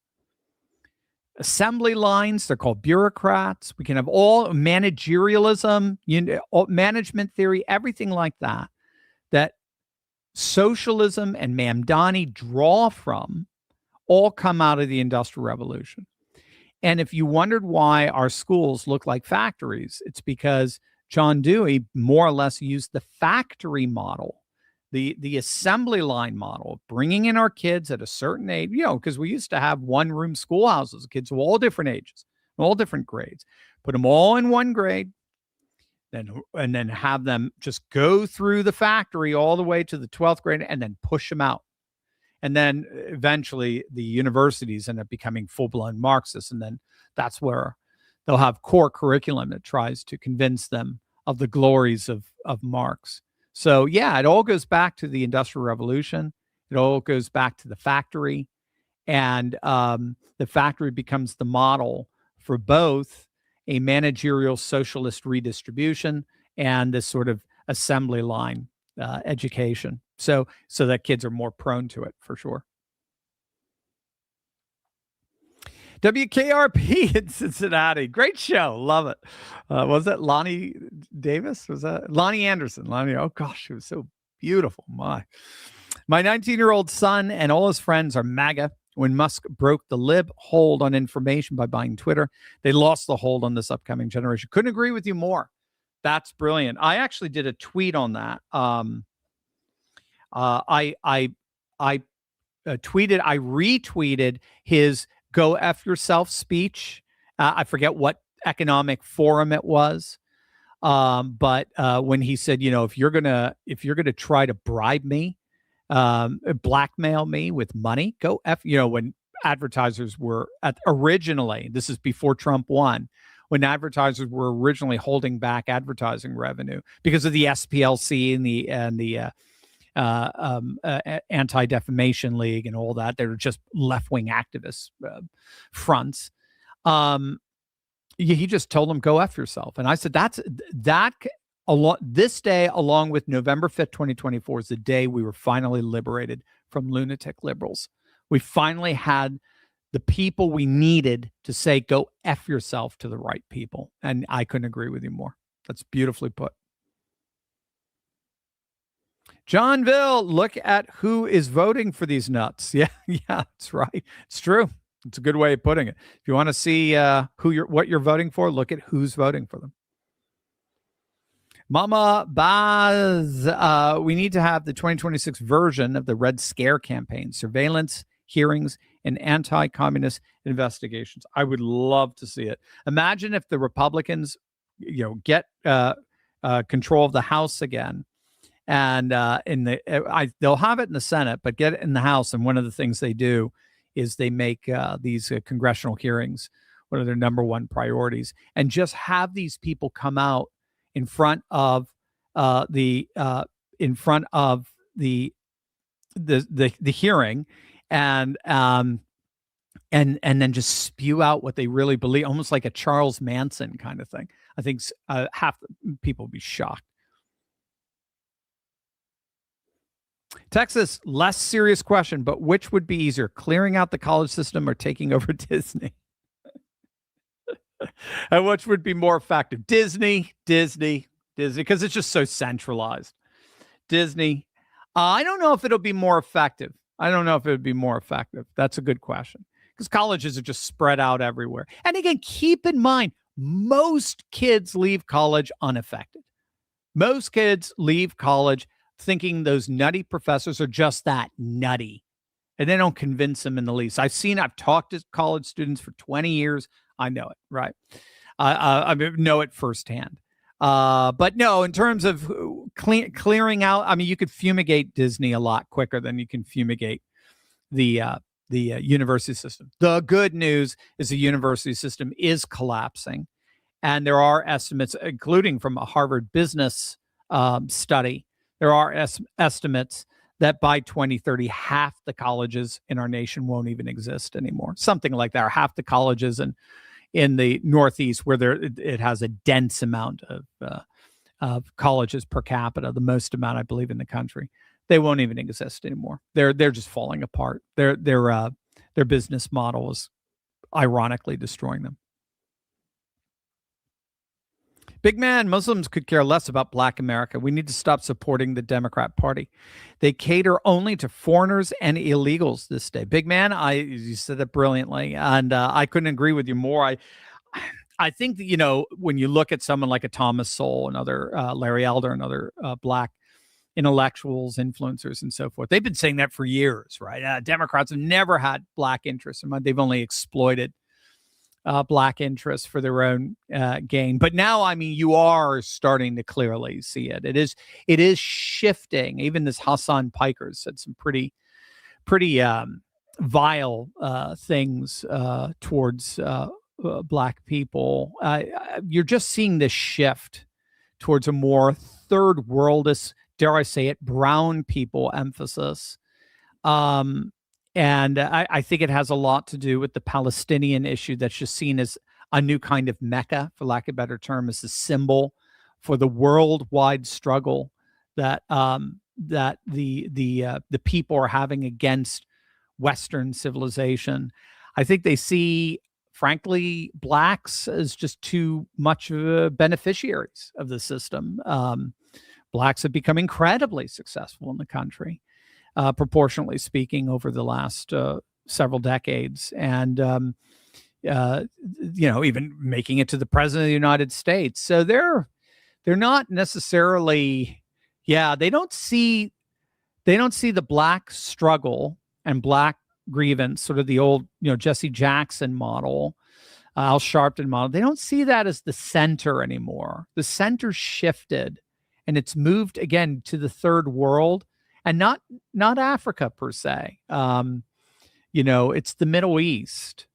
Assembly lines, they're called bureaucrats. We can have all managerialism, management theory, everything like that, that socialism and Mamdani draw from, all come out of the Industrial Revolution. And if you wondered why our schools look like factories, it's because John Dewey more or less used the factory model, the assembly line model, bringing in our kids at a certain age, because we used to have one-room schoolhouses, kids of all different ages, all different grades, put them all in one grade, and then have them just go through the factory all the way to the 12th grade and then push them out. And then eventually the universities end up becoming full-blown Marxists. And then that's where they'll have core curriculum that tries to convince them of the glories of Marx. So yeah, it all goes back to the Industrial Revolution. It all goes back to the factory. And the factory becomes the model for both a managerial socialist redistribution and this sort of assembly line education. So that kids are more prone to it, for sure. WKRP in Cincinnati. Great show. Love it. Was that Lonnie Davis? Was that Lonnie Anderson? Lonnie, oh gosh, she was so beautiful. My 19-year-old son and all his friends are MAGA. When Musk broke the lib hold on information by buying Twitter, they lost the hold on this upcoming generation. Couldn't agree with you more. That's brilliant. I actually did a tweet on that. I retweeted his "Go F Yourself" speech. I forget what economic forum it was, but when he said, if you're gonna try to bribe me, blackmail me with money, go F. When advertisers were originally, this is before Trump won, when advertisers were originally holding back advertising revenue because of the SPLC and the Anti-Defamation League and all that. They're just left-wing activist fronts. He just told them, go F yourself. And I said, this day, along with November 5th, 2024, is the day we were finally liberated from lunatic liberals. We finally had the people we needed to say, go F yourself to the right people. And I couldn't agree with you more. That's beautifully put. Johnville, look at who is voting for these nuts. Yeah, that's right. It's true. It's a good way of putting it. If you want to see what you're voting for, look at who's voting for them. Mama Baz, we need to have the 2026 version of the Red Scare campaign. Surveillance, hearings, in anti-communist investigations. I would love to see it. Imagine if the Republicans, get control of the House again, and they'll have it in the Senate, but get it in the House. And one of the things they do is they make these congressional hearings one of their number one priorities, and just have these people come out in front of the hearing, and then just spew out what they really believe, almost like a Charles Manson kind of thing. I think half the people would be shocked. Texas, less serious question, but which would be easier, clearing out the college system or taking over Disney? And which would be more effective? Disney, because it's just so centralized. Disney. I don't know if it'll be more effective. That's a good question, because colleges are just spread out everywhere. And again, keep in mind, most kids leave college unaffected. Most kids leave college thinking those nutty professors are just that nutty, and they don't convince them in the least. I've talked to college students for 20 years. I know it, right? I know it firsthand. But no, in terms of clearing out, you could fumigate Disney a lot quicker than you can fumigate the university system. The good news is the university system is collapsing, and there are estimates, including from a Harvard business study, there are estimates that by 2030, half the colleges in our nation won't even exist anymore. Something like that, or half the colleges in the Northeast, where it has a dense amount of colleges per capita, the most amount, I believe, in the country. They won't even exist anymore. They're just falling apart. Their business model is ironically destroying them. Big man, Muslims could care less about Black America. We need to stop supporting the Democrat Party. They cater only to foreigners and illegals this day. Big man, you said that brilliantly, and I couldn't agree with you more. I think that, when you look at someone like a Thomas Sowell and other Larry Elder and other Black intellectuals, influencers, and so forth, they've been saying that for years, right? Democrats have never had Black interests. They've only exploited Black interests for their own gain. But now, you are starting to clearly see it. It is shifting. Even this Hassan Piker said some pretty vile things towards Black people. You're just seeing this shift towards a more third worldist, dare I say it, brown people emphasis. And I think it has a lot to do with the Palestinian issue that's just seen as a new kind of Mecca, for lack of a better term, as a symbol for the worldwide struggle that the people are having against Western civilization. I think they see, frankly, Blacks as just too much beneficiaries of the system. Blacks have become incredibly successful in the country, proportionally speaking, over the last several decades, and even making it to the president of the United States. So they're not necessarily, they don't see the Black struggle and Black grievance, sort of the old Jesse Jackson model, Al Sharpton model. They don't see that as the center anymore. The center shifted, and it's moved again to the third world. And not Africa per se, it's the Middle East,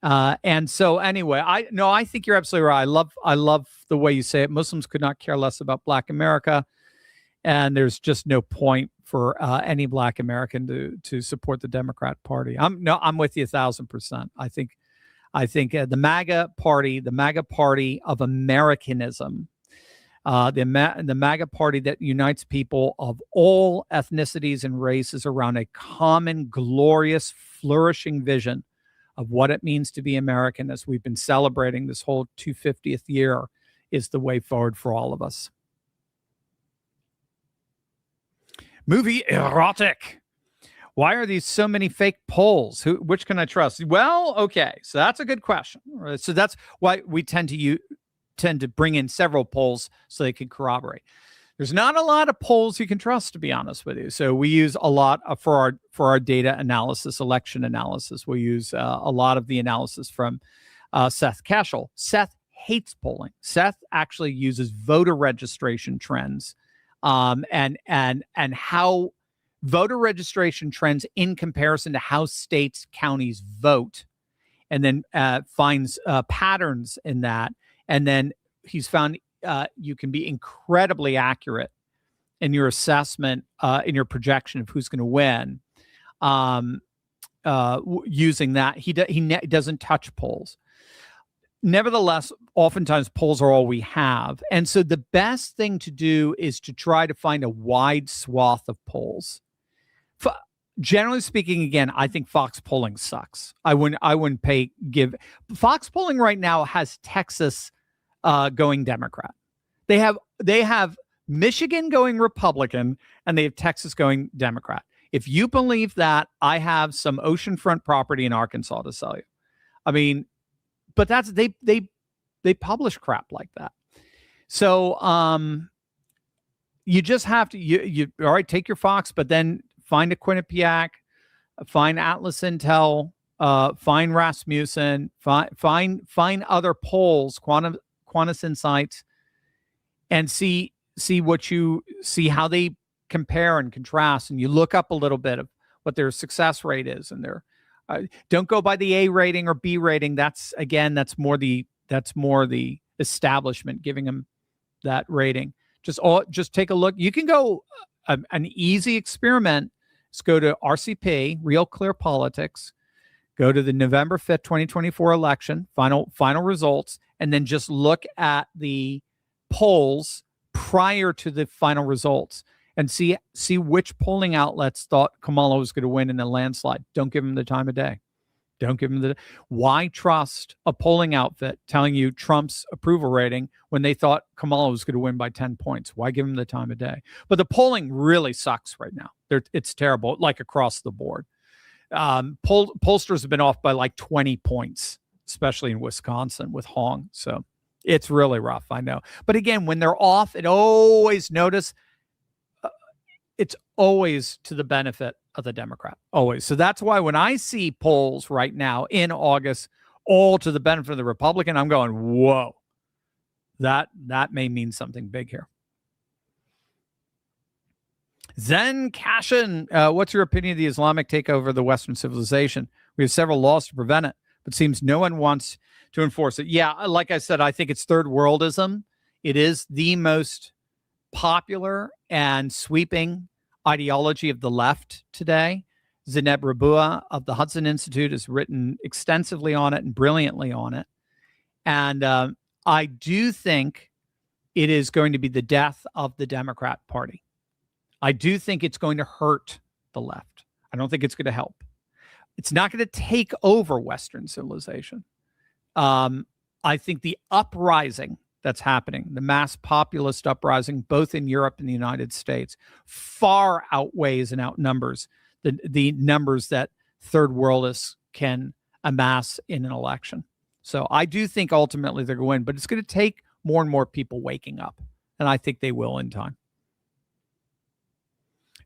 and so anyway, I think you're absolutely right. I love the way you say it. Muslims could not care less about Black America, and there's just no point for any Black American to support the Democrat Party. I'm with you 1,000%. I think the MAGA party of Americanism. The MAGA party that unites people of all ethnicities and races around a common, glorious, flourishing vision of what it means to be American, as we've been celebrating this whole 250th year, is the way forward for all of us. Movie erotic. Why are these so many fake polls? Which can I trust? Well, okay, so that's a good question. So that's why we tend to bring in several polls so they can corroborate. There's not a lot of polls you can trust, to be honest with you. So we use a lot for our data analysis, election analysis. We use a lot of the analysis from Seth Keshel. Seth hates polling. Seth actually uses voter registration trends, and how voter registration trends in comparison to how states, counties vote, and then finds patterns in that. And then he's found you can be incredibly accurate in your assessment, in your projection of who's going to win, using that. He doesn't touch polls. Nevertheless, oftentimes polls are all we have. And so the best thing to do is to try to find a wide swath of polls. Generally speaking, again, I think Fox polling sucks. I wouldn't give. Fox polling right now has Texas going Democrat. They have Michigan going Republican, and they have Texas going Democrat. If you believe that, I have some oceanfront property in Arkansas to sell you. I mean, but that's they publish crap like that. So you just have to you all right, take your Fox, but then find a Quinnipiac, find Atlas Intel, find Rasmussen, find other polls, Quantus Insights, and see how they compare and contrast. And you look up a little bit of what their success rate is, and their don't go by the A rating or B rating. That's more the establishment giving them that rating. Just take a look. You can go an easy experiment. Let's go to RCP, Real Clear Politics. Go to the November 5th, 2024 election, final results, and then just look at the polls prior to the final results and see which polling outlets thought Kamala was going to win in a landslide. Don't give them the time of day. Don't give them why trust a polling outfit telling you Trump's approval rating when they thought Kamala was going to win by 10 points? Why give them the time of day? But the polling really sucks right now. It's terrible, like across the board. Pollsters have been off by like 20 points, especially in Wisconsin with Hong. So it's really rough, I know. But again, when they're off, it's always to the benefit of the Democrat, always. So that's why when I see polls right now in August, all to the benefit of the Republican, I'm going, whoa, that may mean something big here. Zen Cashin, what's your opinion of the Islamic takeover of the Western civilization? We have several laws to prevent it, but seems no one wants to enforce it. Yeah, like I said, I think it's third worldism. It is the most popular and sweeping ideology of the left today. Zineb Rabua of the Hudson Institute has written extensively on it and brilliantly on it. And I do think it is going to be the death of the Democrat Party. I do think it's going to hurt the left. I don't think it's going to help. It's not going to take over Western civilization. I think the uprising that's happening, the mass populist uprising, both in Europe and the United States, far outweighs and outnumbers the numbers that third worldists can amass in an election. So I do think ultimately they're going to win, but it's going to take more and more people waking up. And I think they will in time.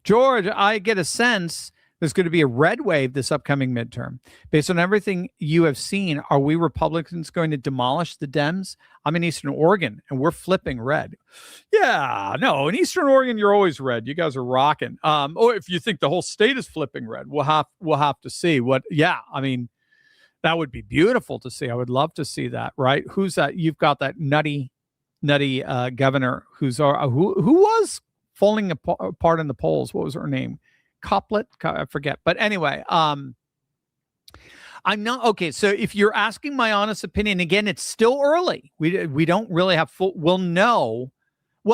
George, I get a sense there's going to be a red wave this upcoming midterm. Based on everything you have seen, are we Republicans going to demolish the Dems? I'm in Eastern Oregon, and we're flipping red. Yeah, no, in Eastern Oregon, you're always red. You guys are rocking. Or if you think the whole state is flipping red, we'll have to see. I mean, that would be beautiful to see. I would love to see that, right? Who's that? You've got that nutty governor who was falling apart in the polls. What was her name? Coplet? I forget. But anyway, I'm not okay. So if you're asking my honest opinion, again, it's still early. We don't really have full. We'll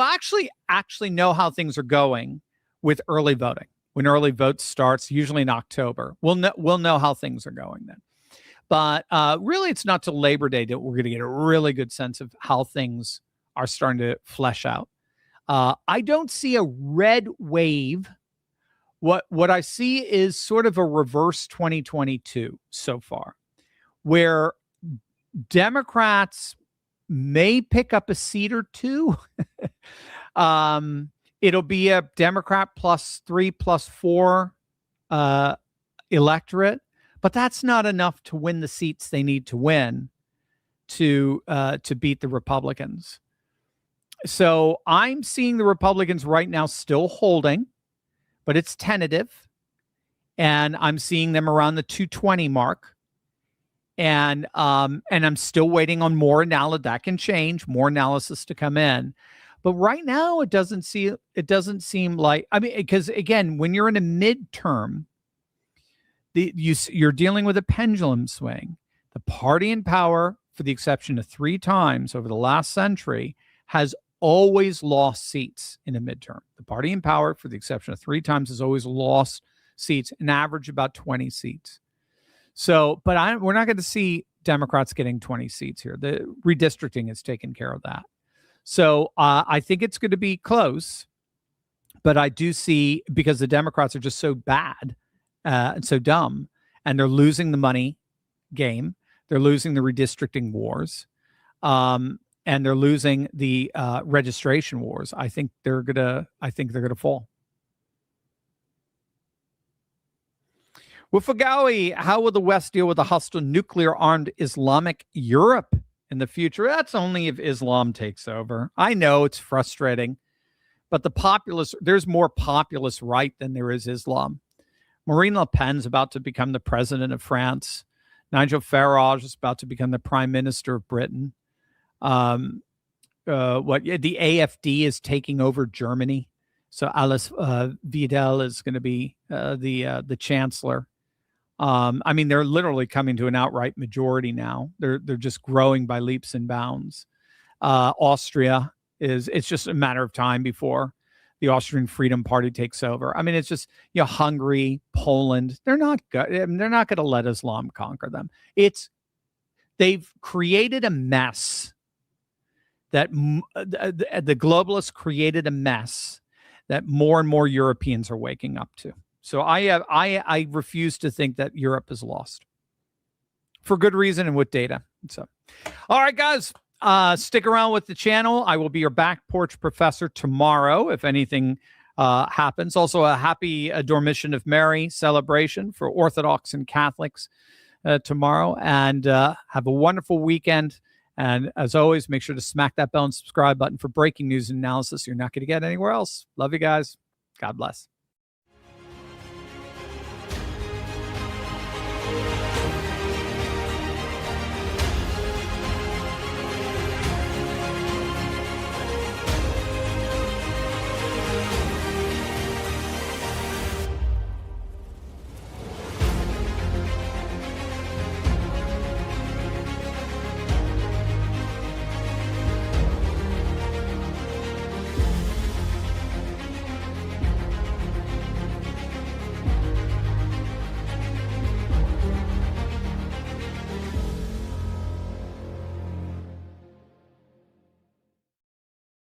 actually know how things are going with early voting. When early vote starts, usually in October, we'll know how things are going then. But really, it's not till Labor Day that we're going to get a really good sense of how things are starting to flesh out. I don't see a red wave. What I see is sort of a reverse 2022 so far, where Democrats may pick up a seat or two. It'll be a Democrat +3, +4 electorate, but that's not enough to win the seats they need to win to beat the Republicans. So I'm seeing the Republicans right now still holding, but it's tentative. And I'm seeing them around the 220 mark. And I'm still waiting on more analysis. That can change, more analysis to come in. But right now, it doesn't seem like, I mean, because again, when you're in a midterm, you're dealing with a pendulum swing. The party in power, for the exception of 3 times over the last century, has always lost seats in a midterm. The party in power, for the exception of 3 times, has always lost seats, an average about 20 seats. So, but we're not going to see Democrats getting 20 seats here. The redistricting has taken care of that. So I think it's going to be close, but I do see, because the Democrats are just so bad and so dumb, and they're losing the money game, they're losing the redistricting wars, and they're losing the registration wars. I think they're gonna fall. Wufagawi, how will the West deal with a hostile nuclear-armed Islamic Europe in the future? That's only if Islam takes over. I know it's frustrating, but there's more populist right than there is Islam. Marine Le Pen's about to become the president of France. Nigel Farage is about to become the prime minister of Britain. The AfD is taking over Germany. So Alice Vidal is going to be the chancellor. I mean, they're literally coming to an outright majority now. They're just growing by leaps and bounds. Austria it's just a matter of time before the Austrian Freedom Party takes over. I mean, it's just, Hungary, Poland, they're not going to let Islam conquer them. They've created a mess that the globalists created a mess that more and more Europeans are waking up to. So I refuse to think that Europe is lost, for good reason and with data. So, all right, guys, stick around with the channel. I will be your back porch professor tomorrow if anything happens. Also, a happy Dormition of Mary celebration for Orthodox and Catholics tomorrow. And have a wonderful weekend. And as always, make sure to smack that bell and subscribe button for breaking news and analysis you're not going to get anywhere else. Love you guys. God bless.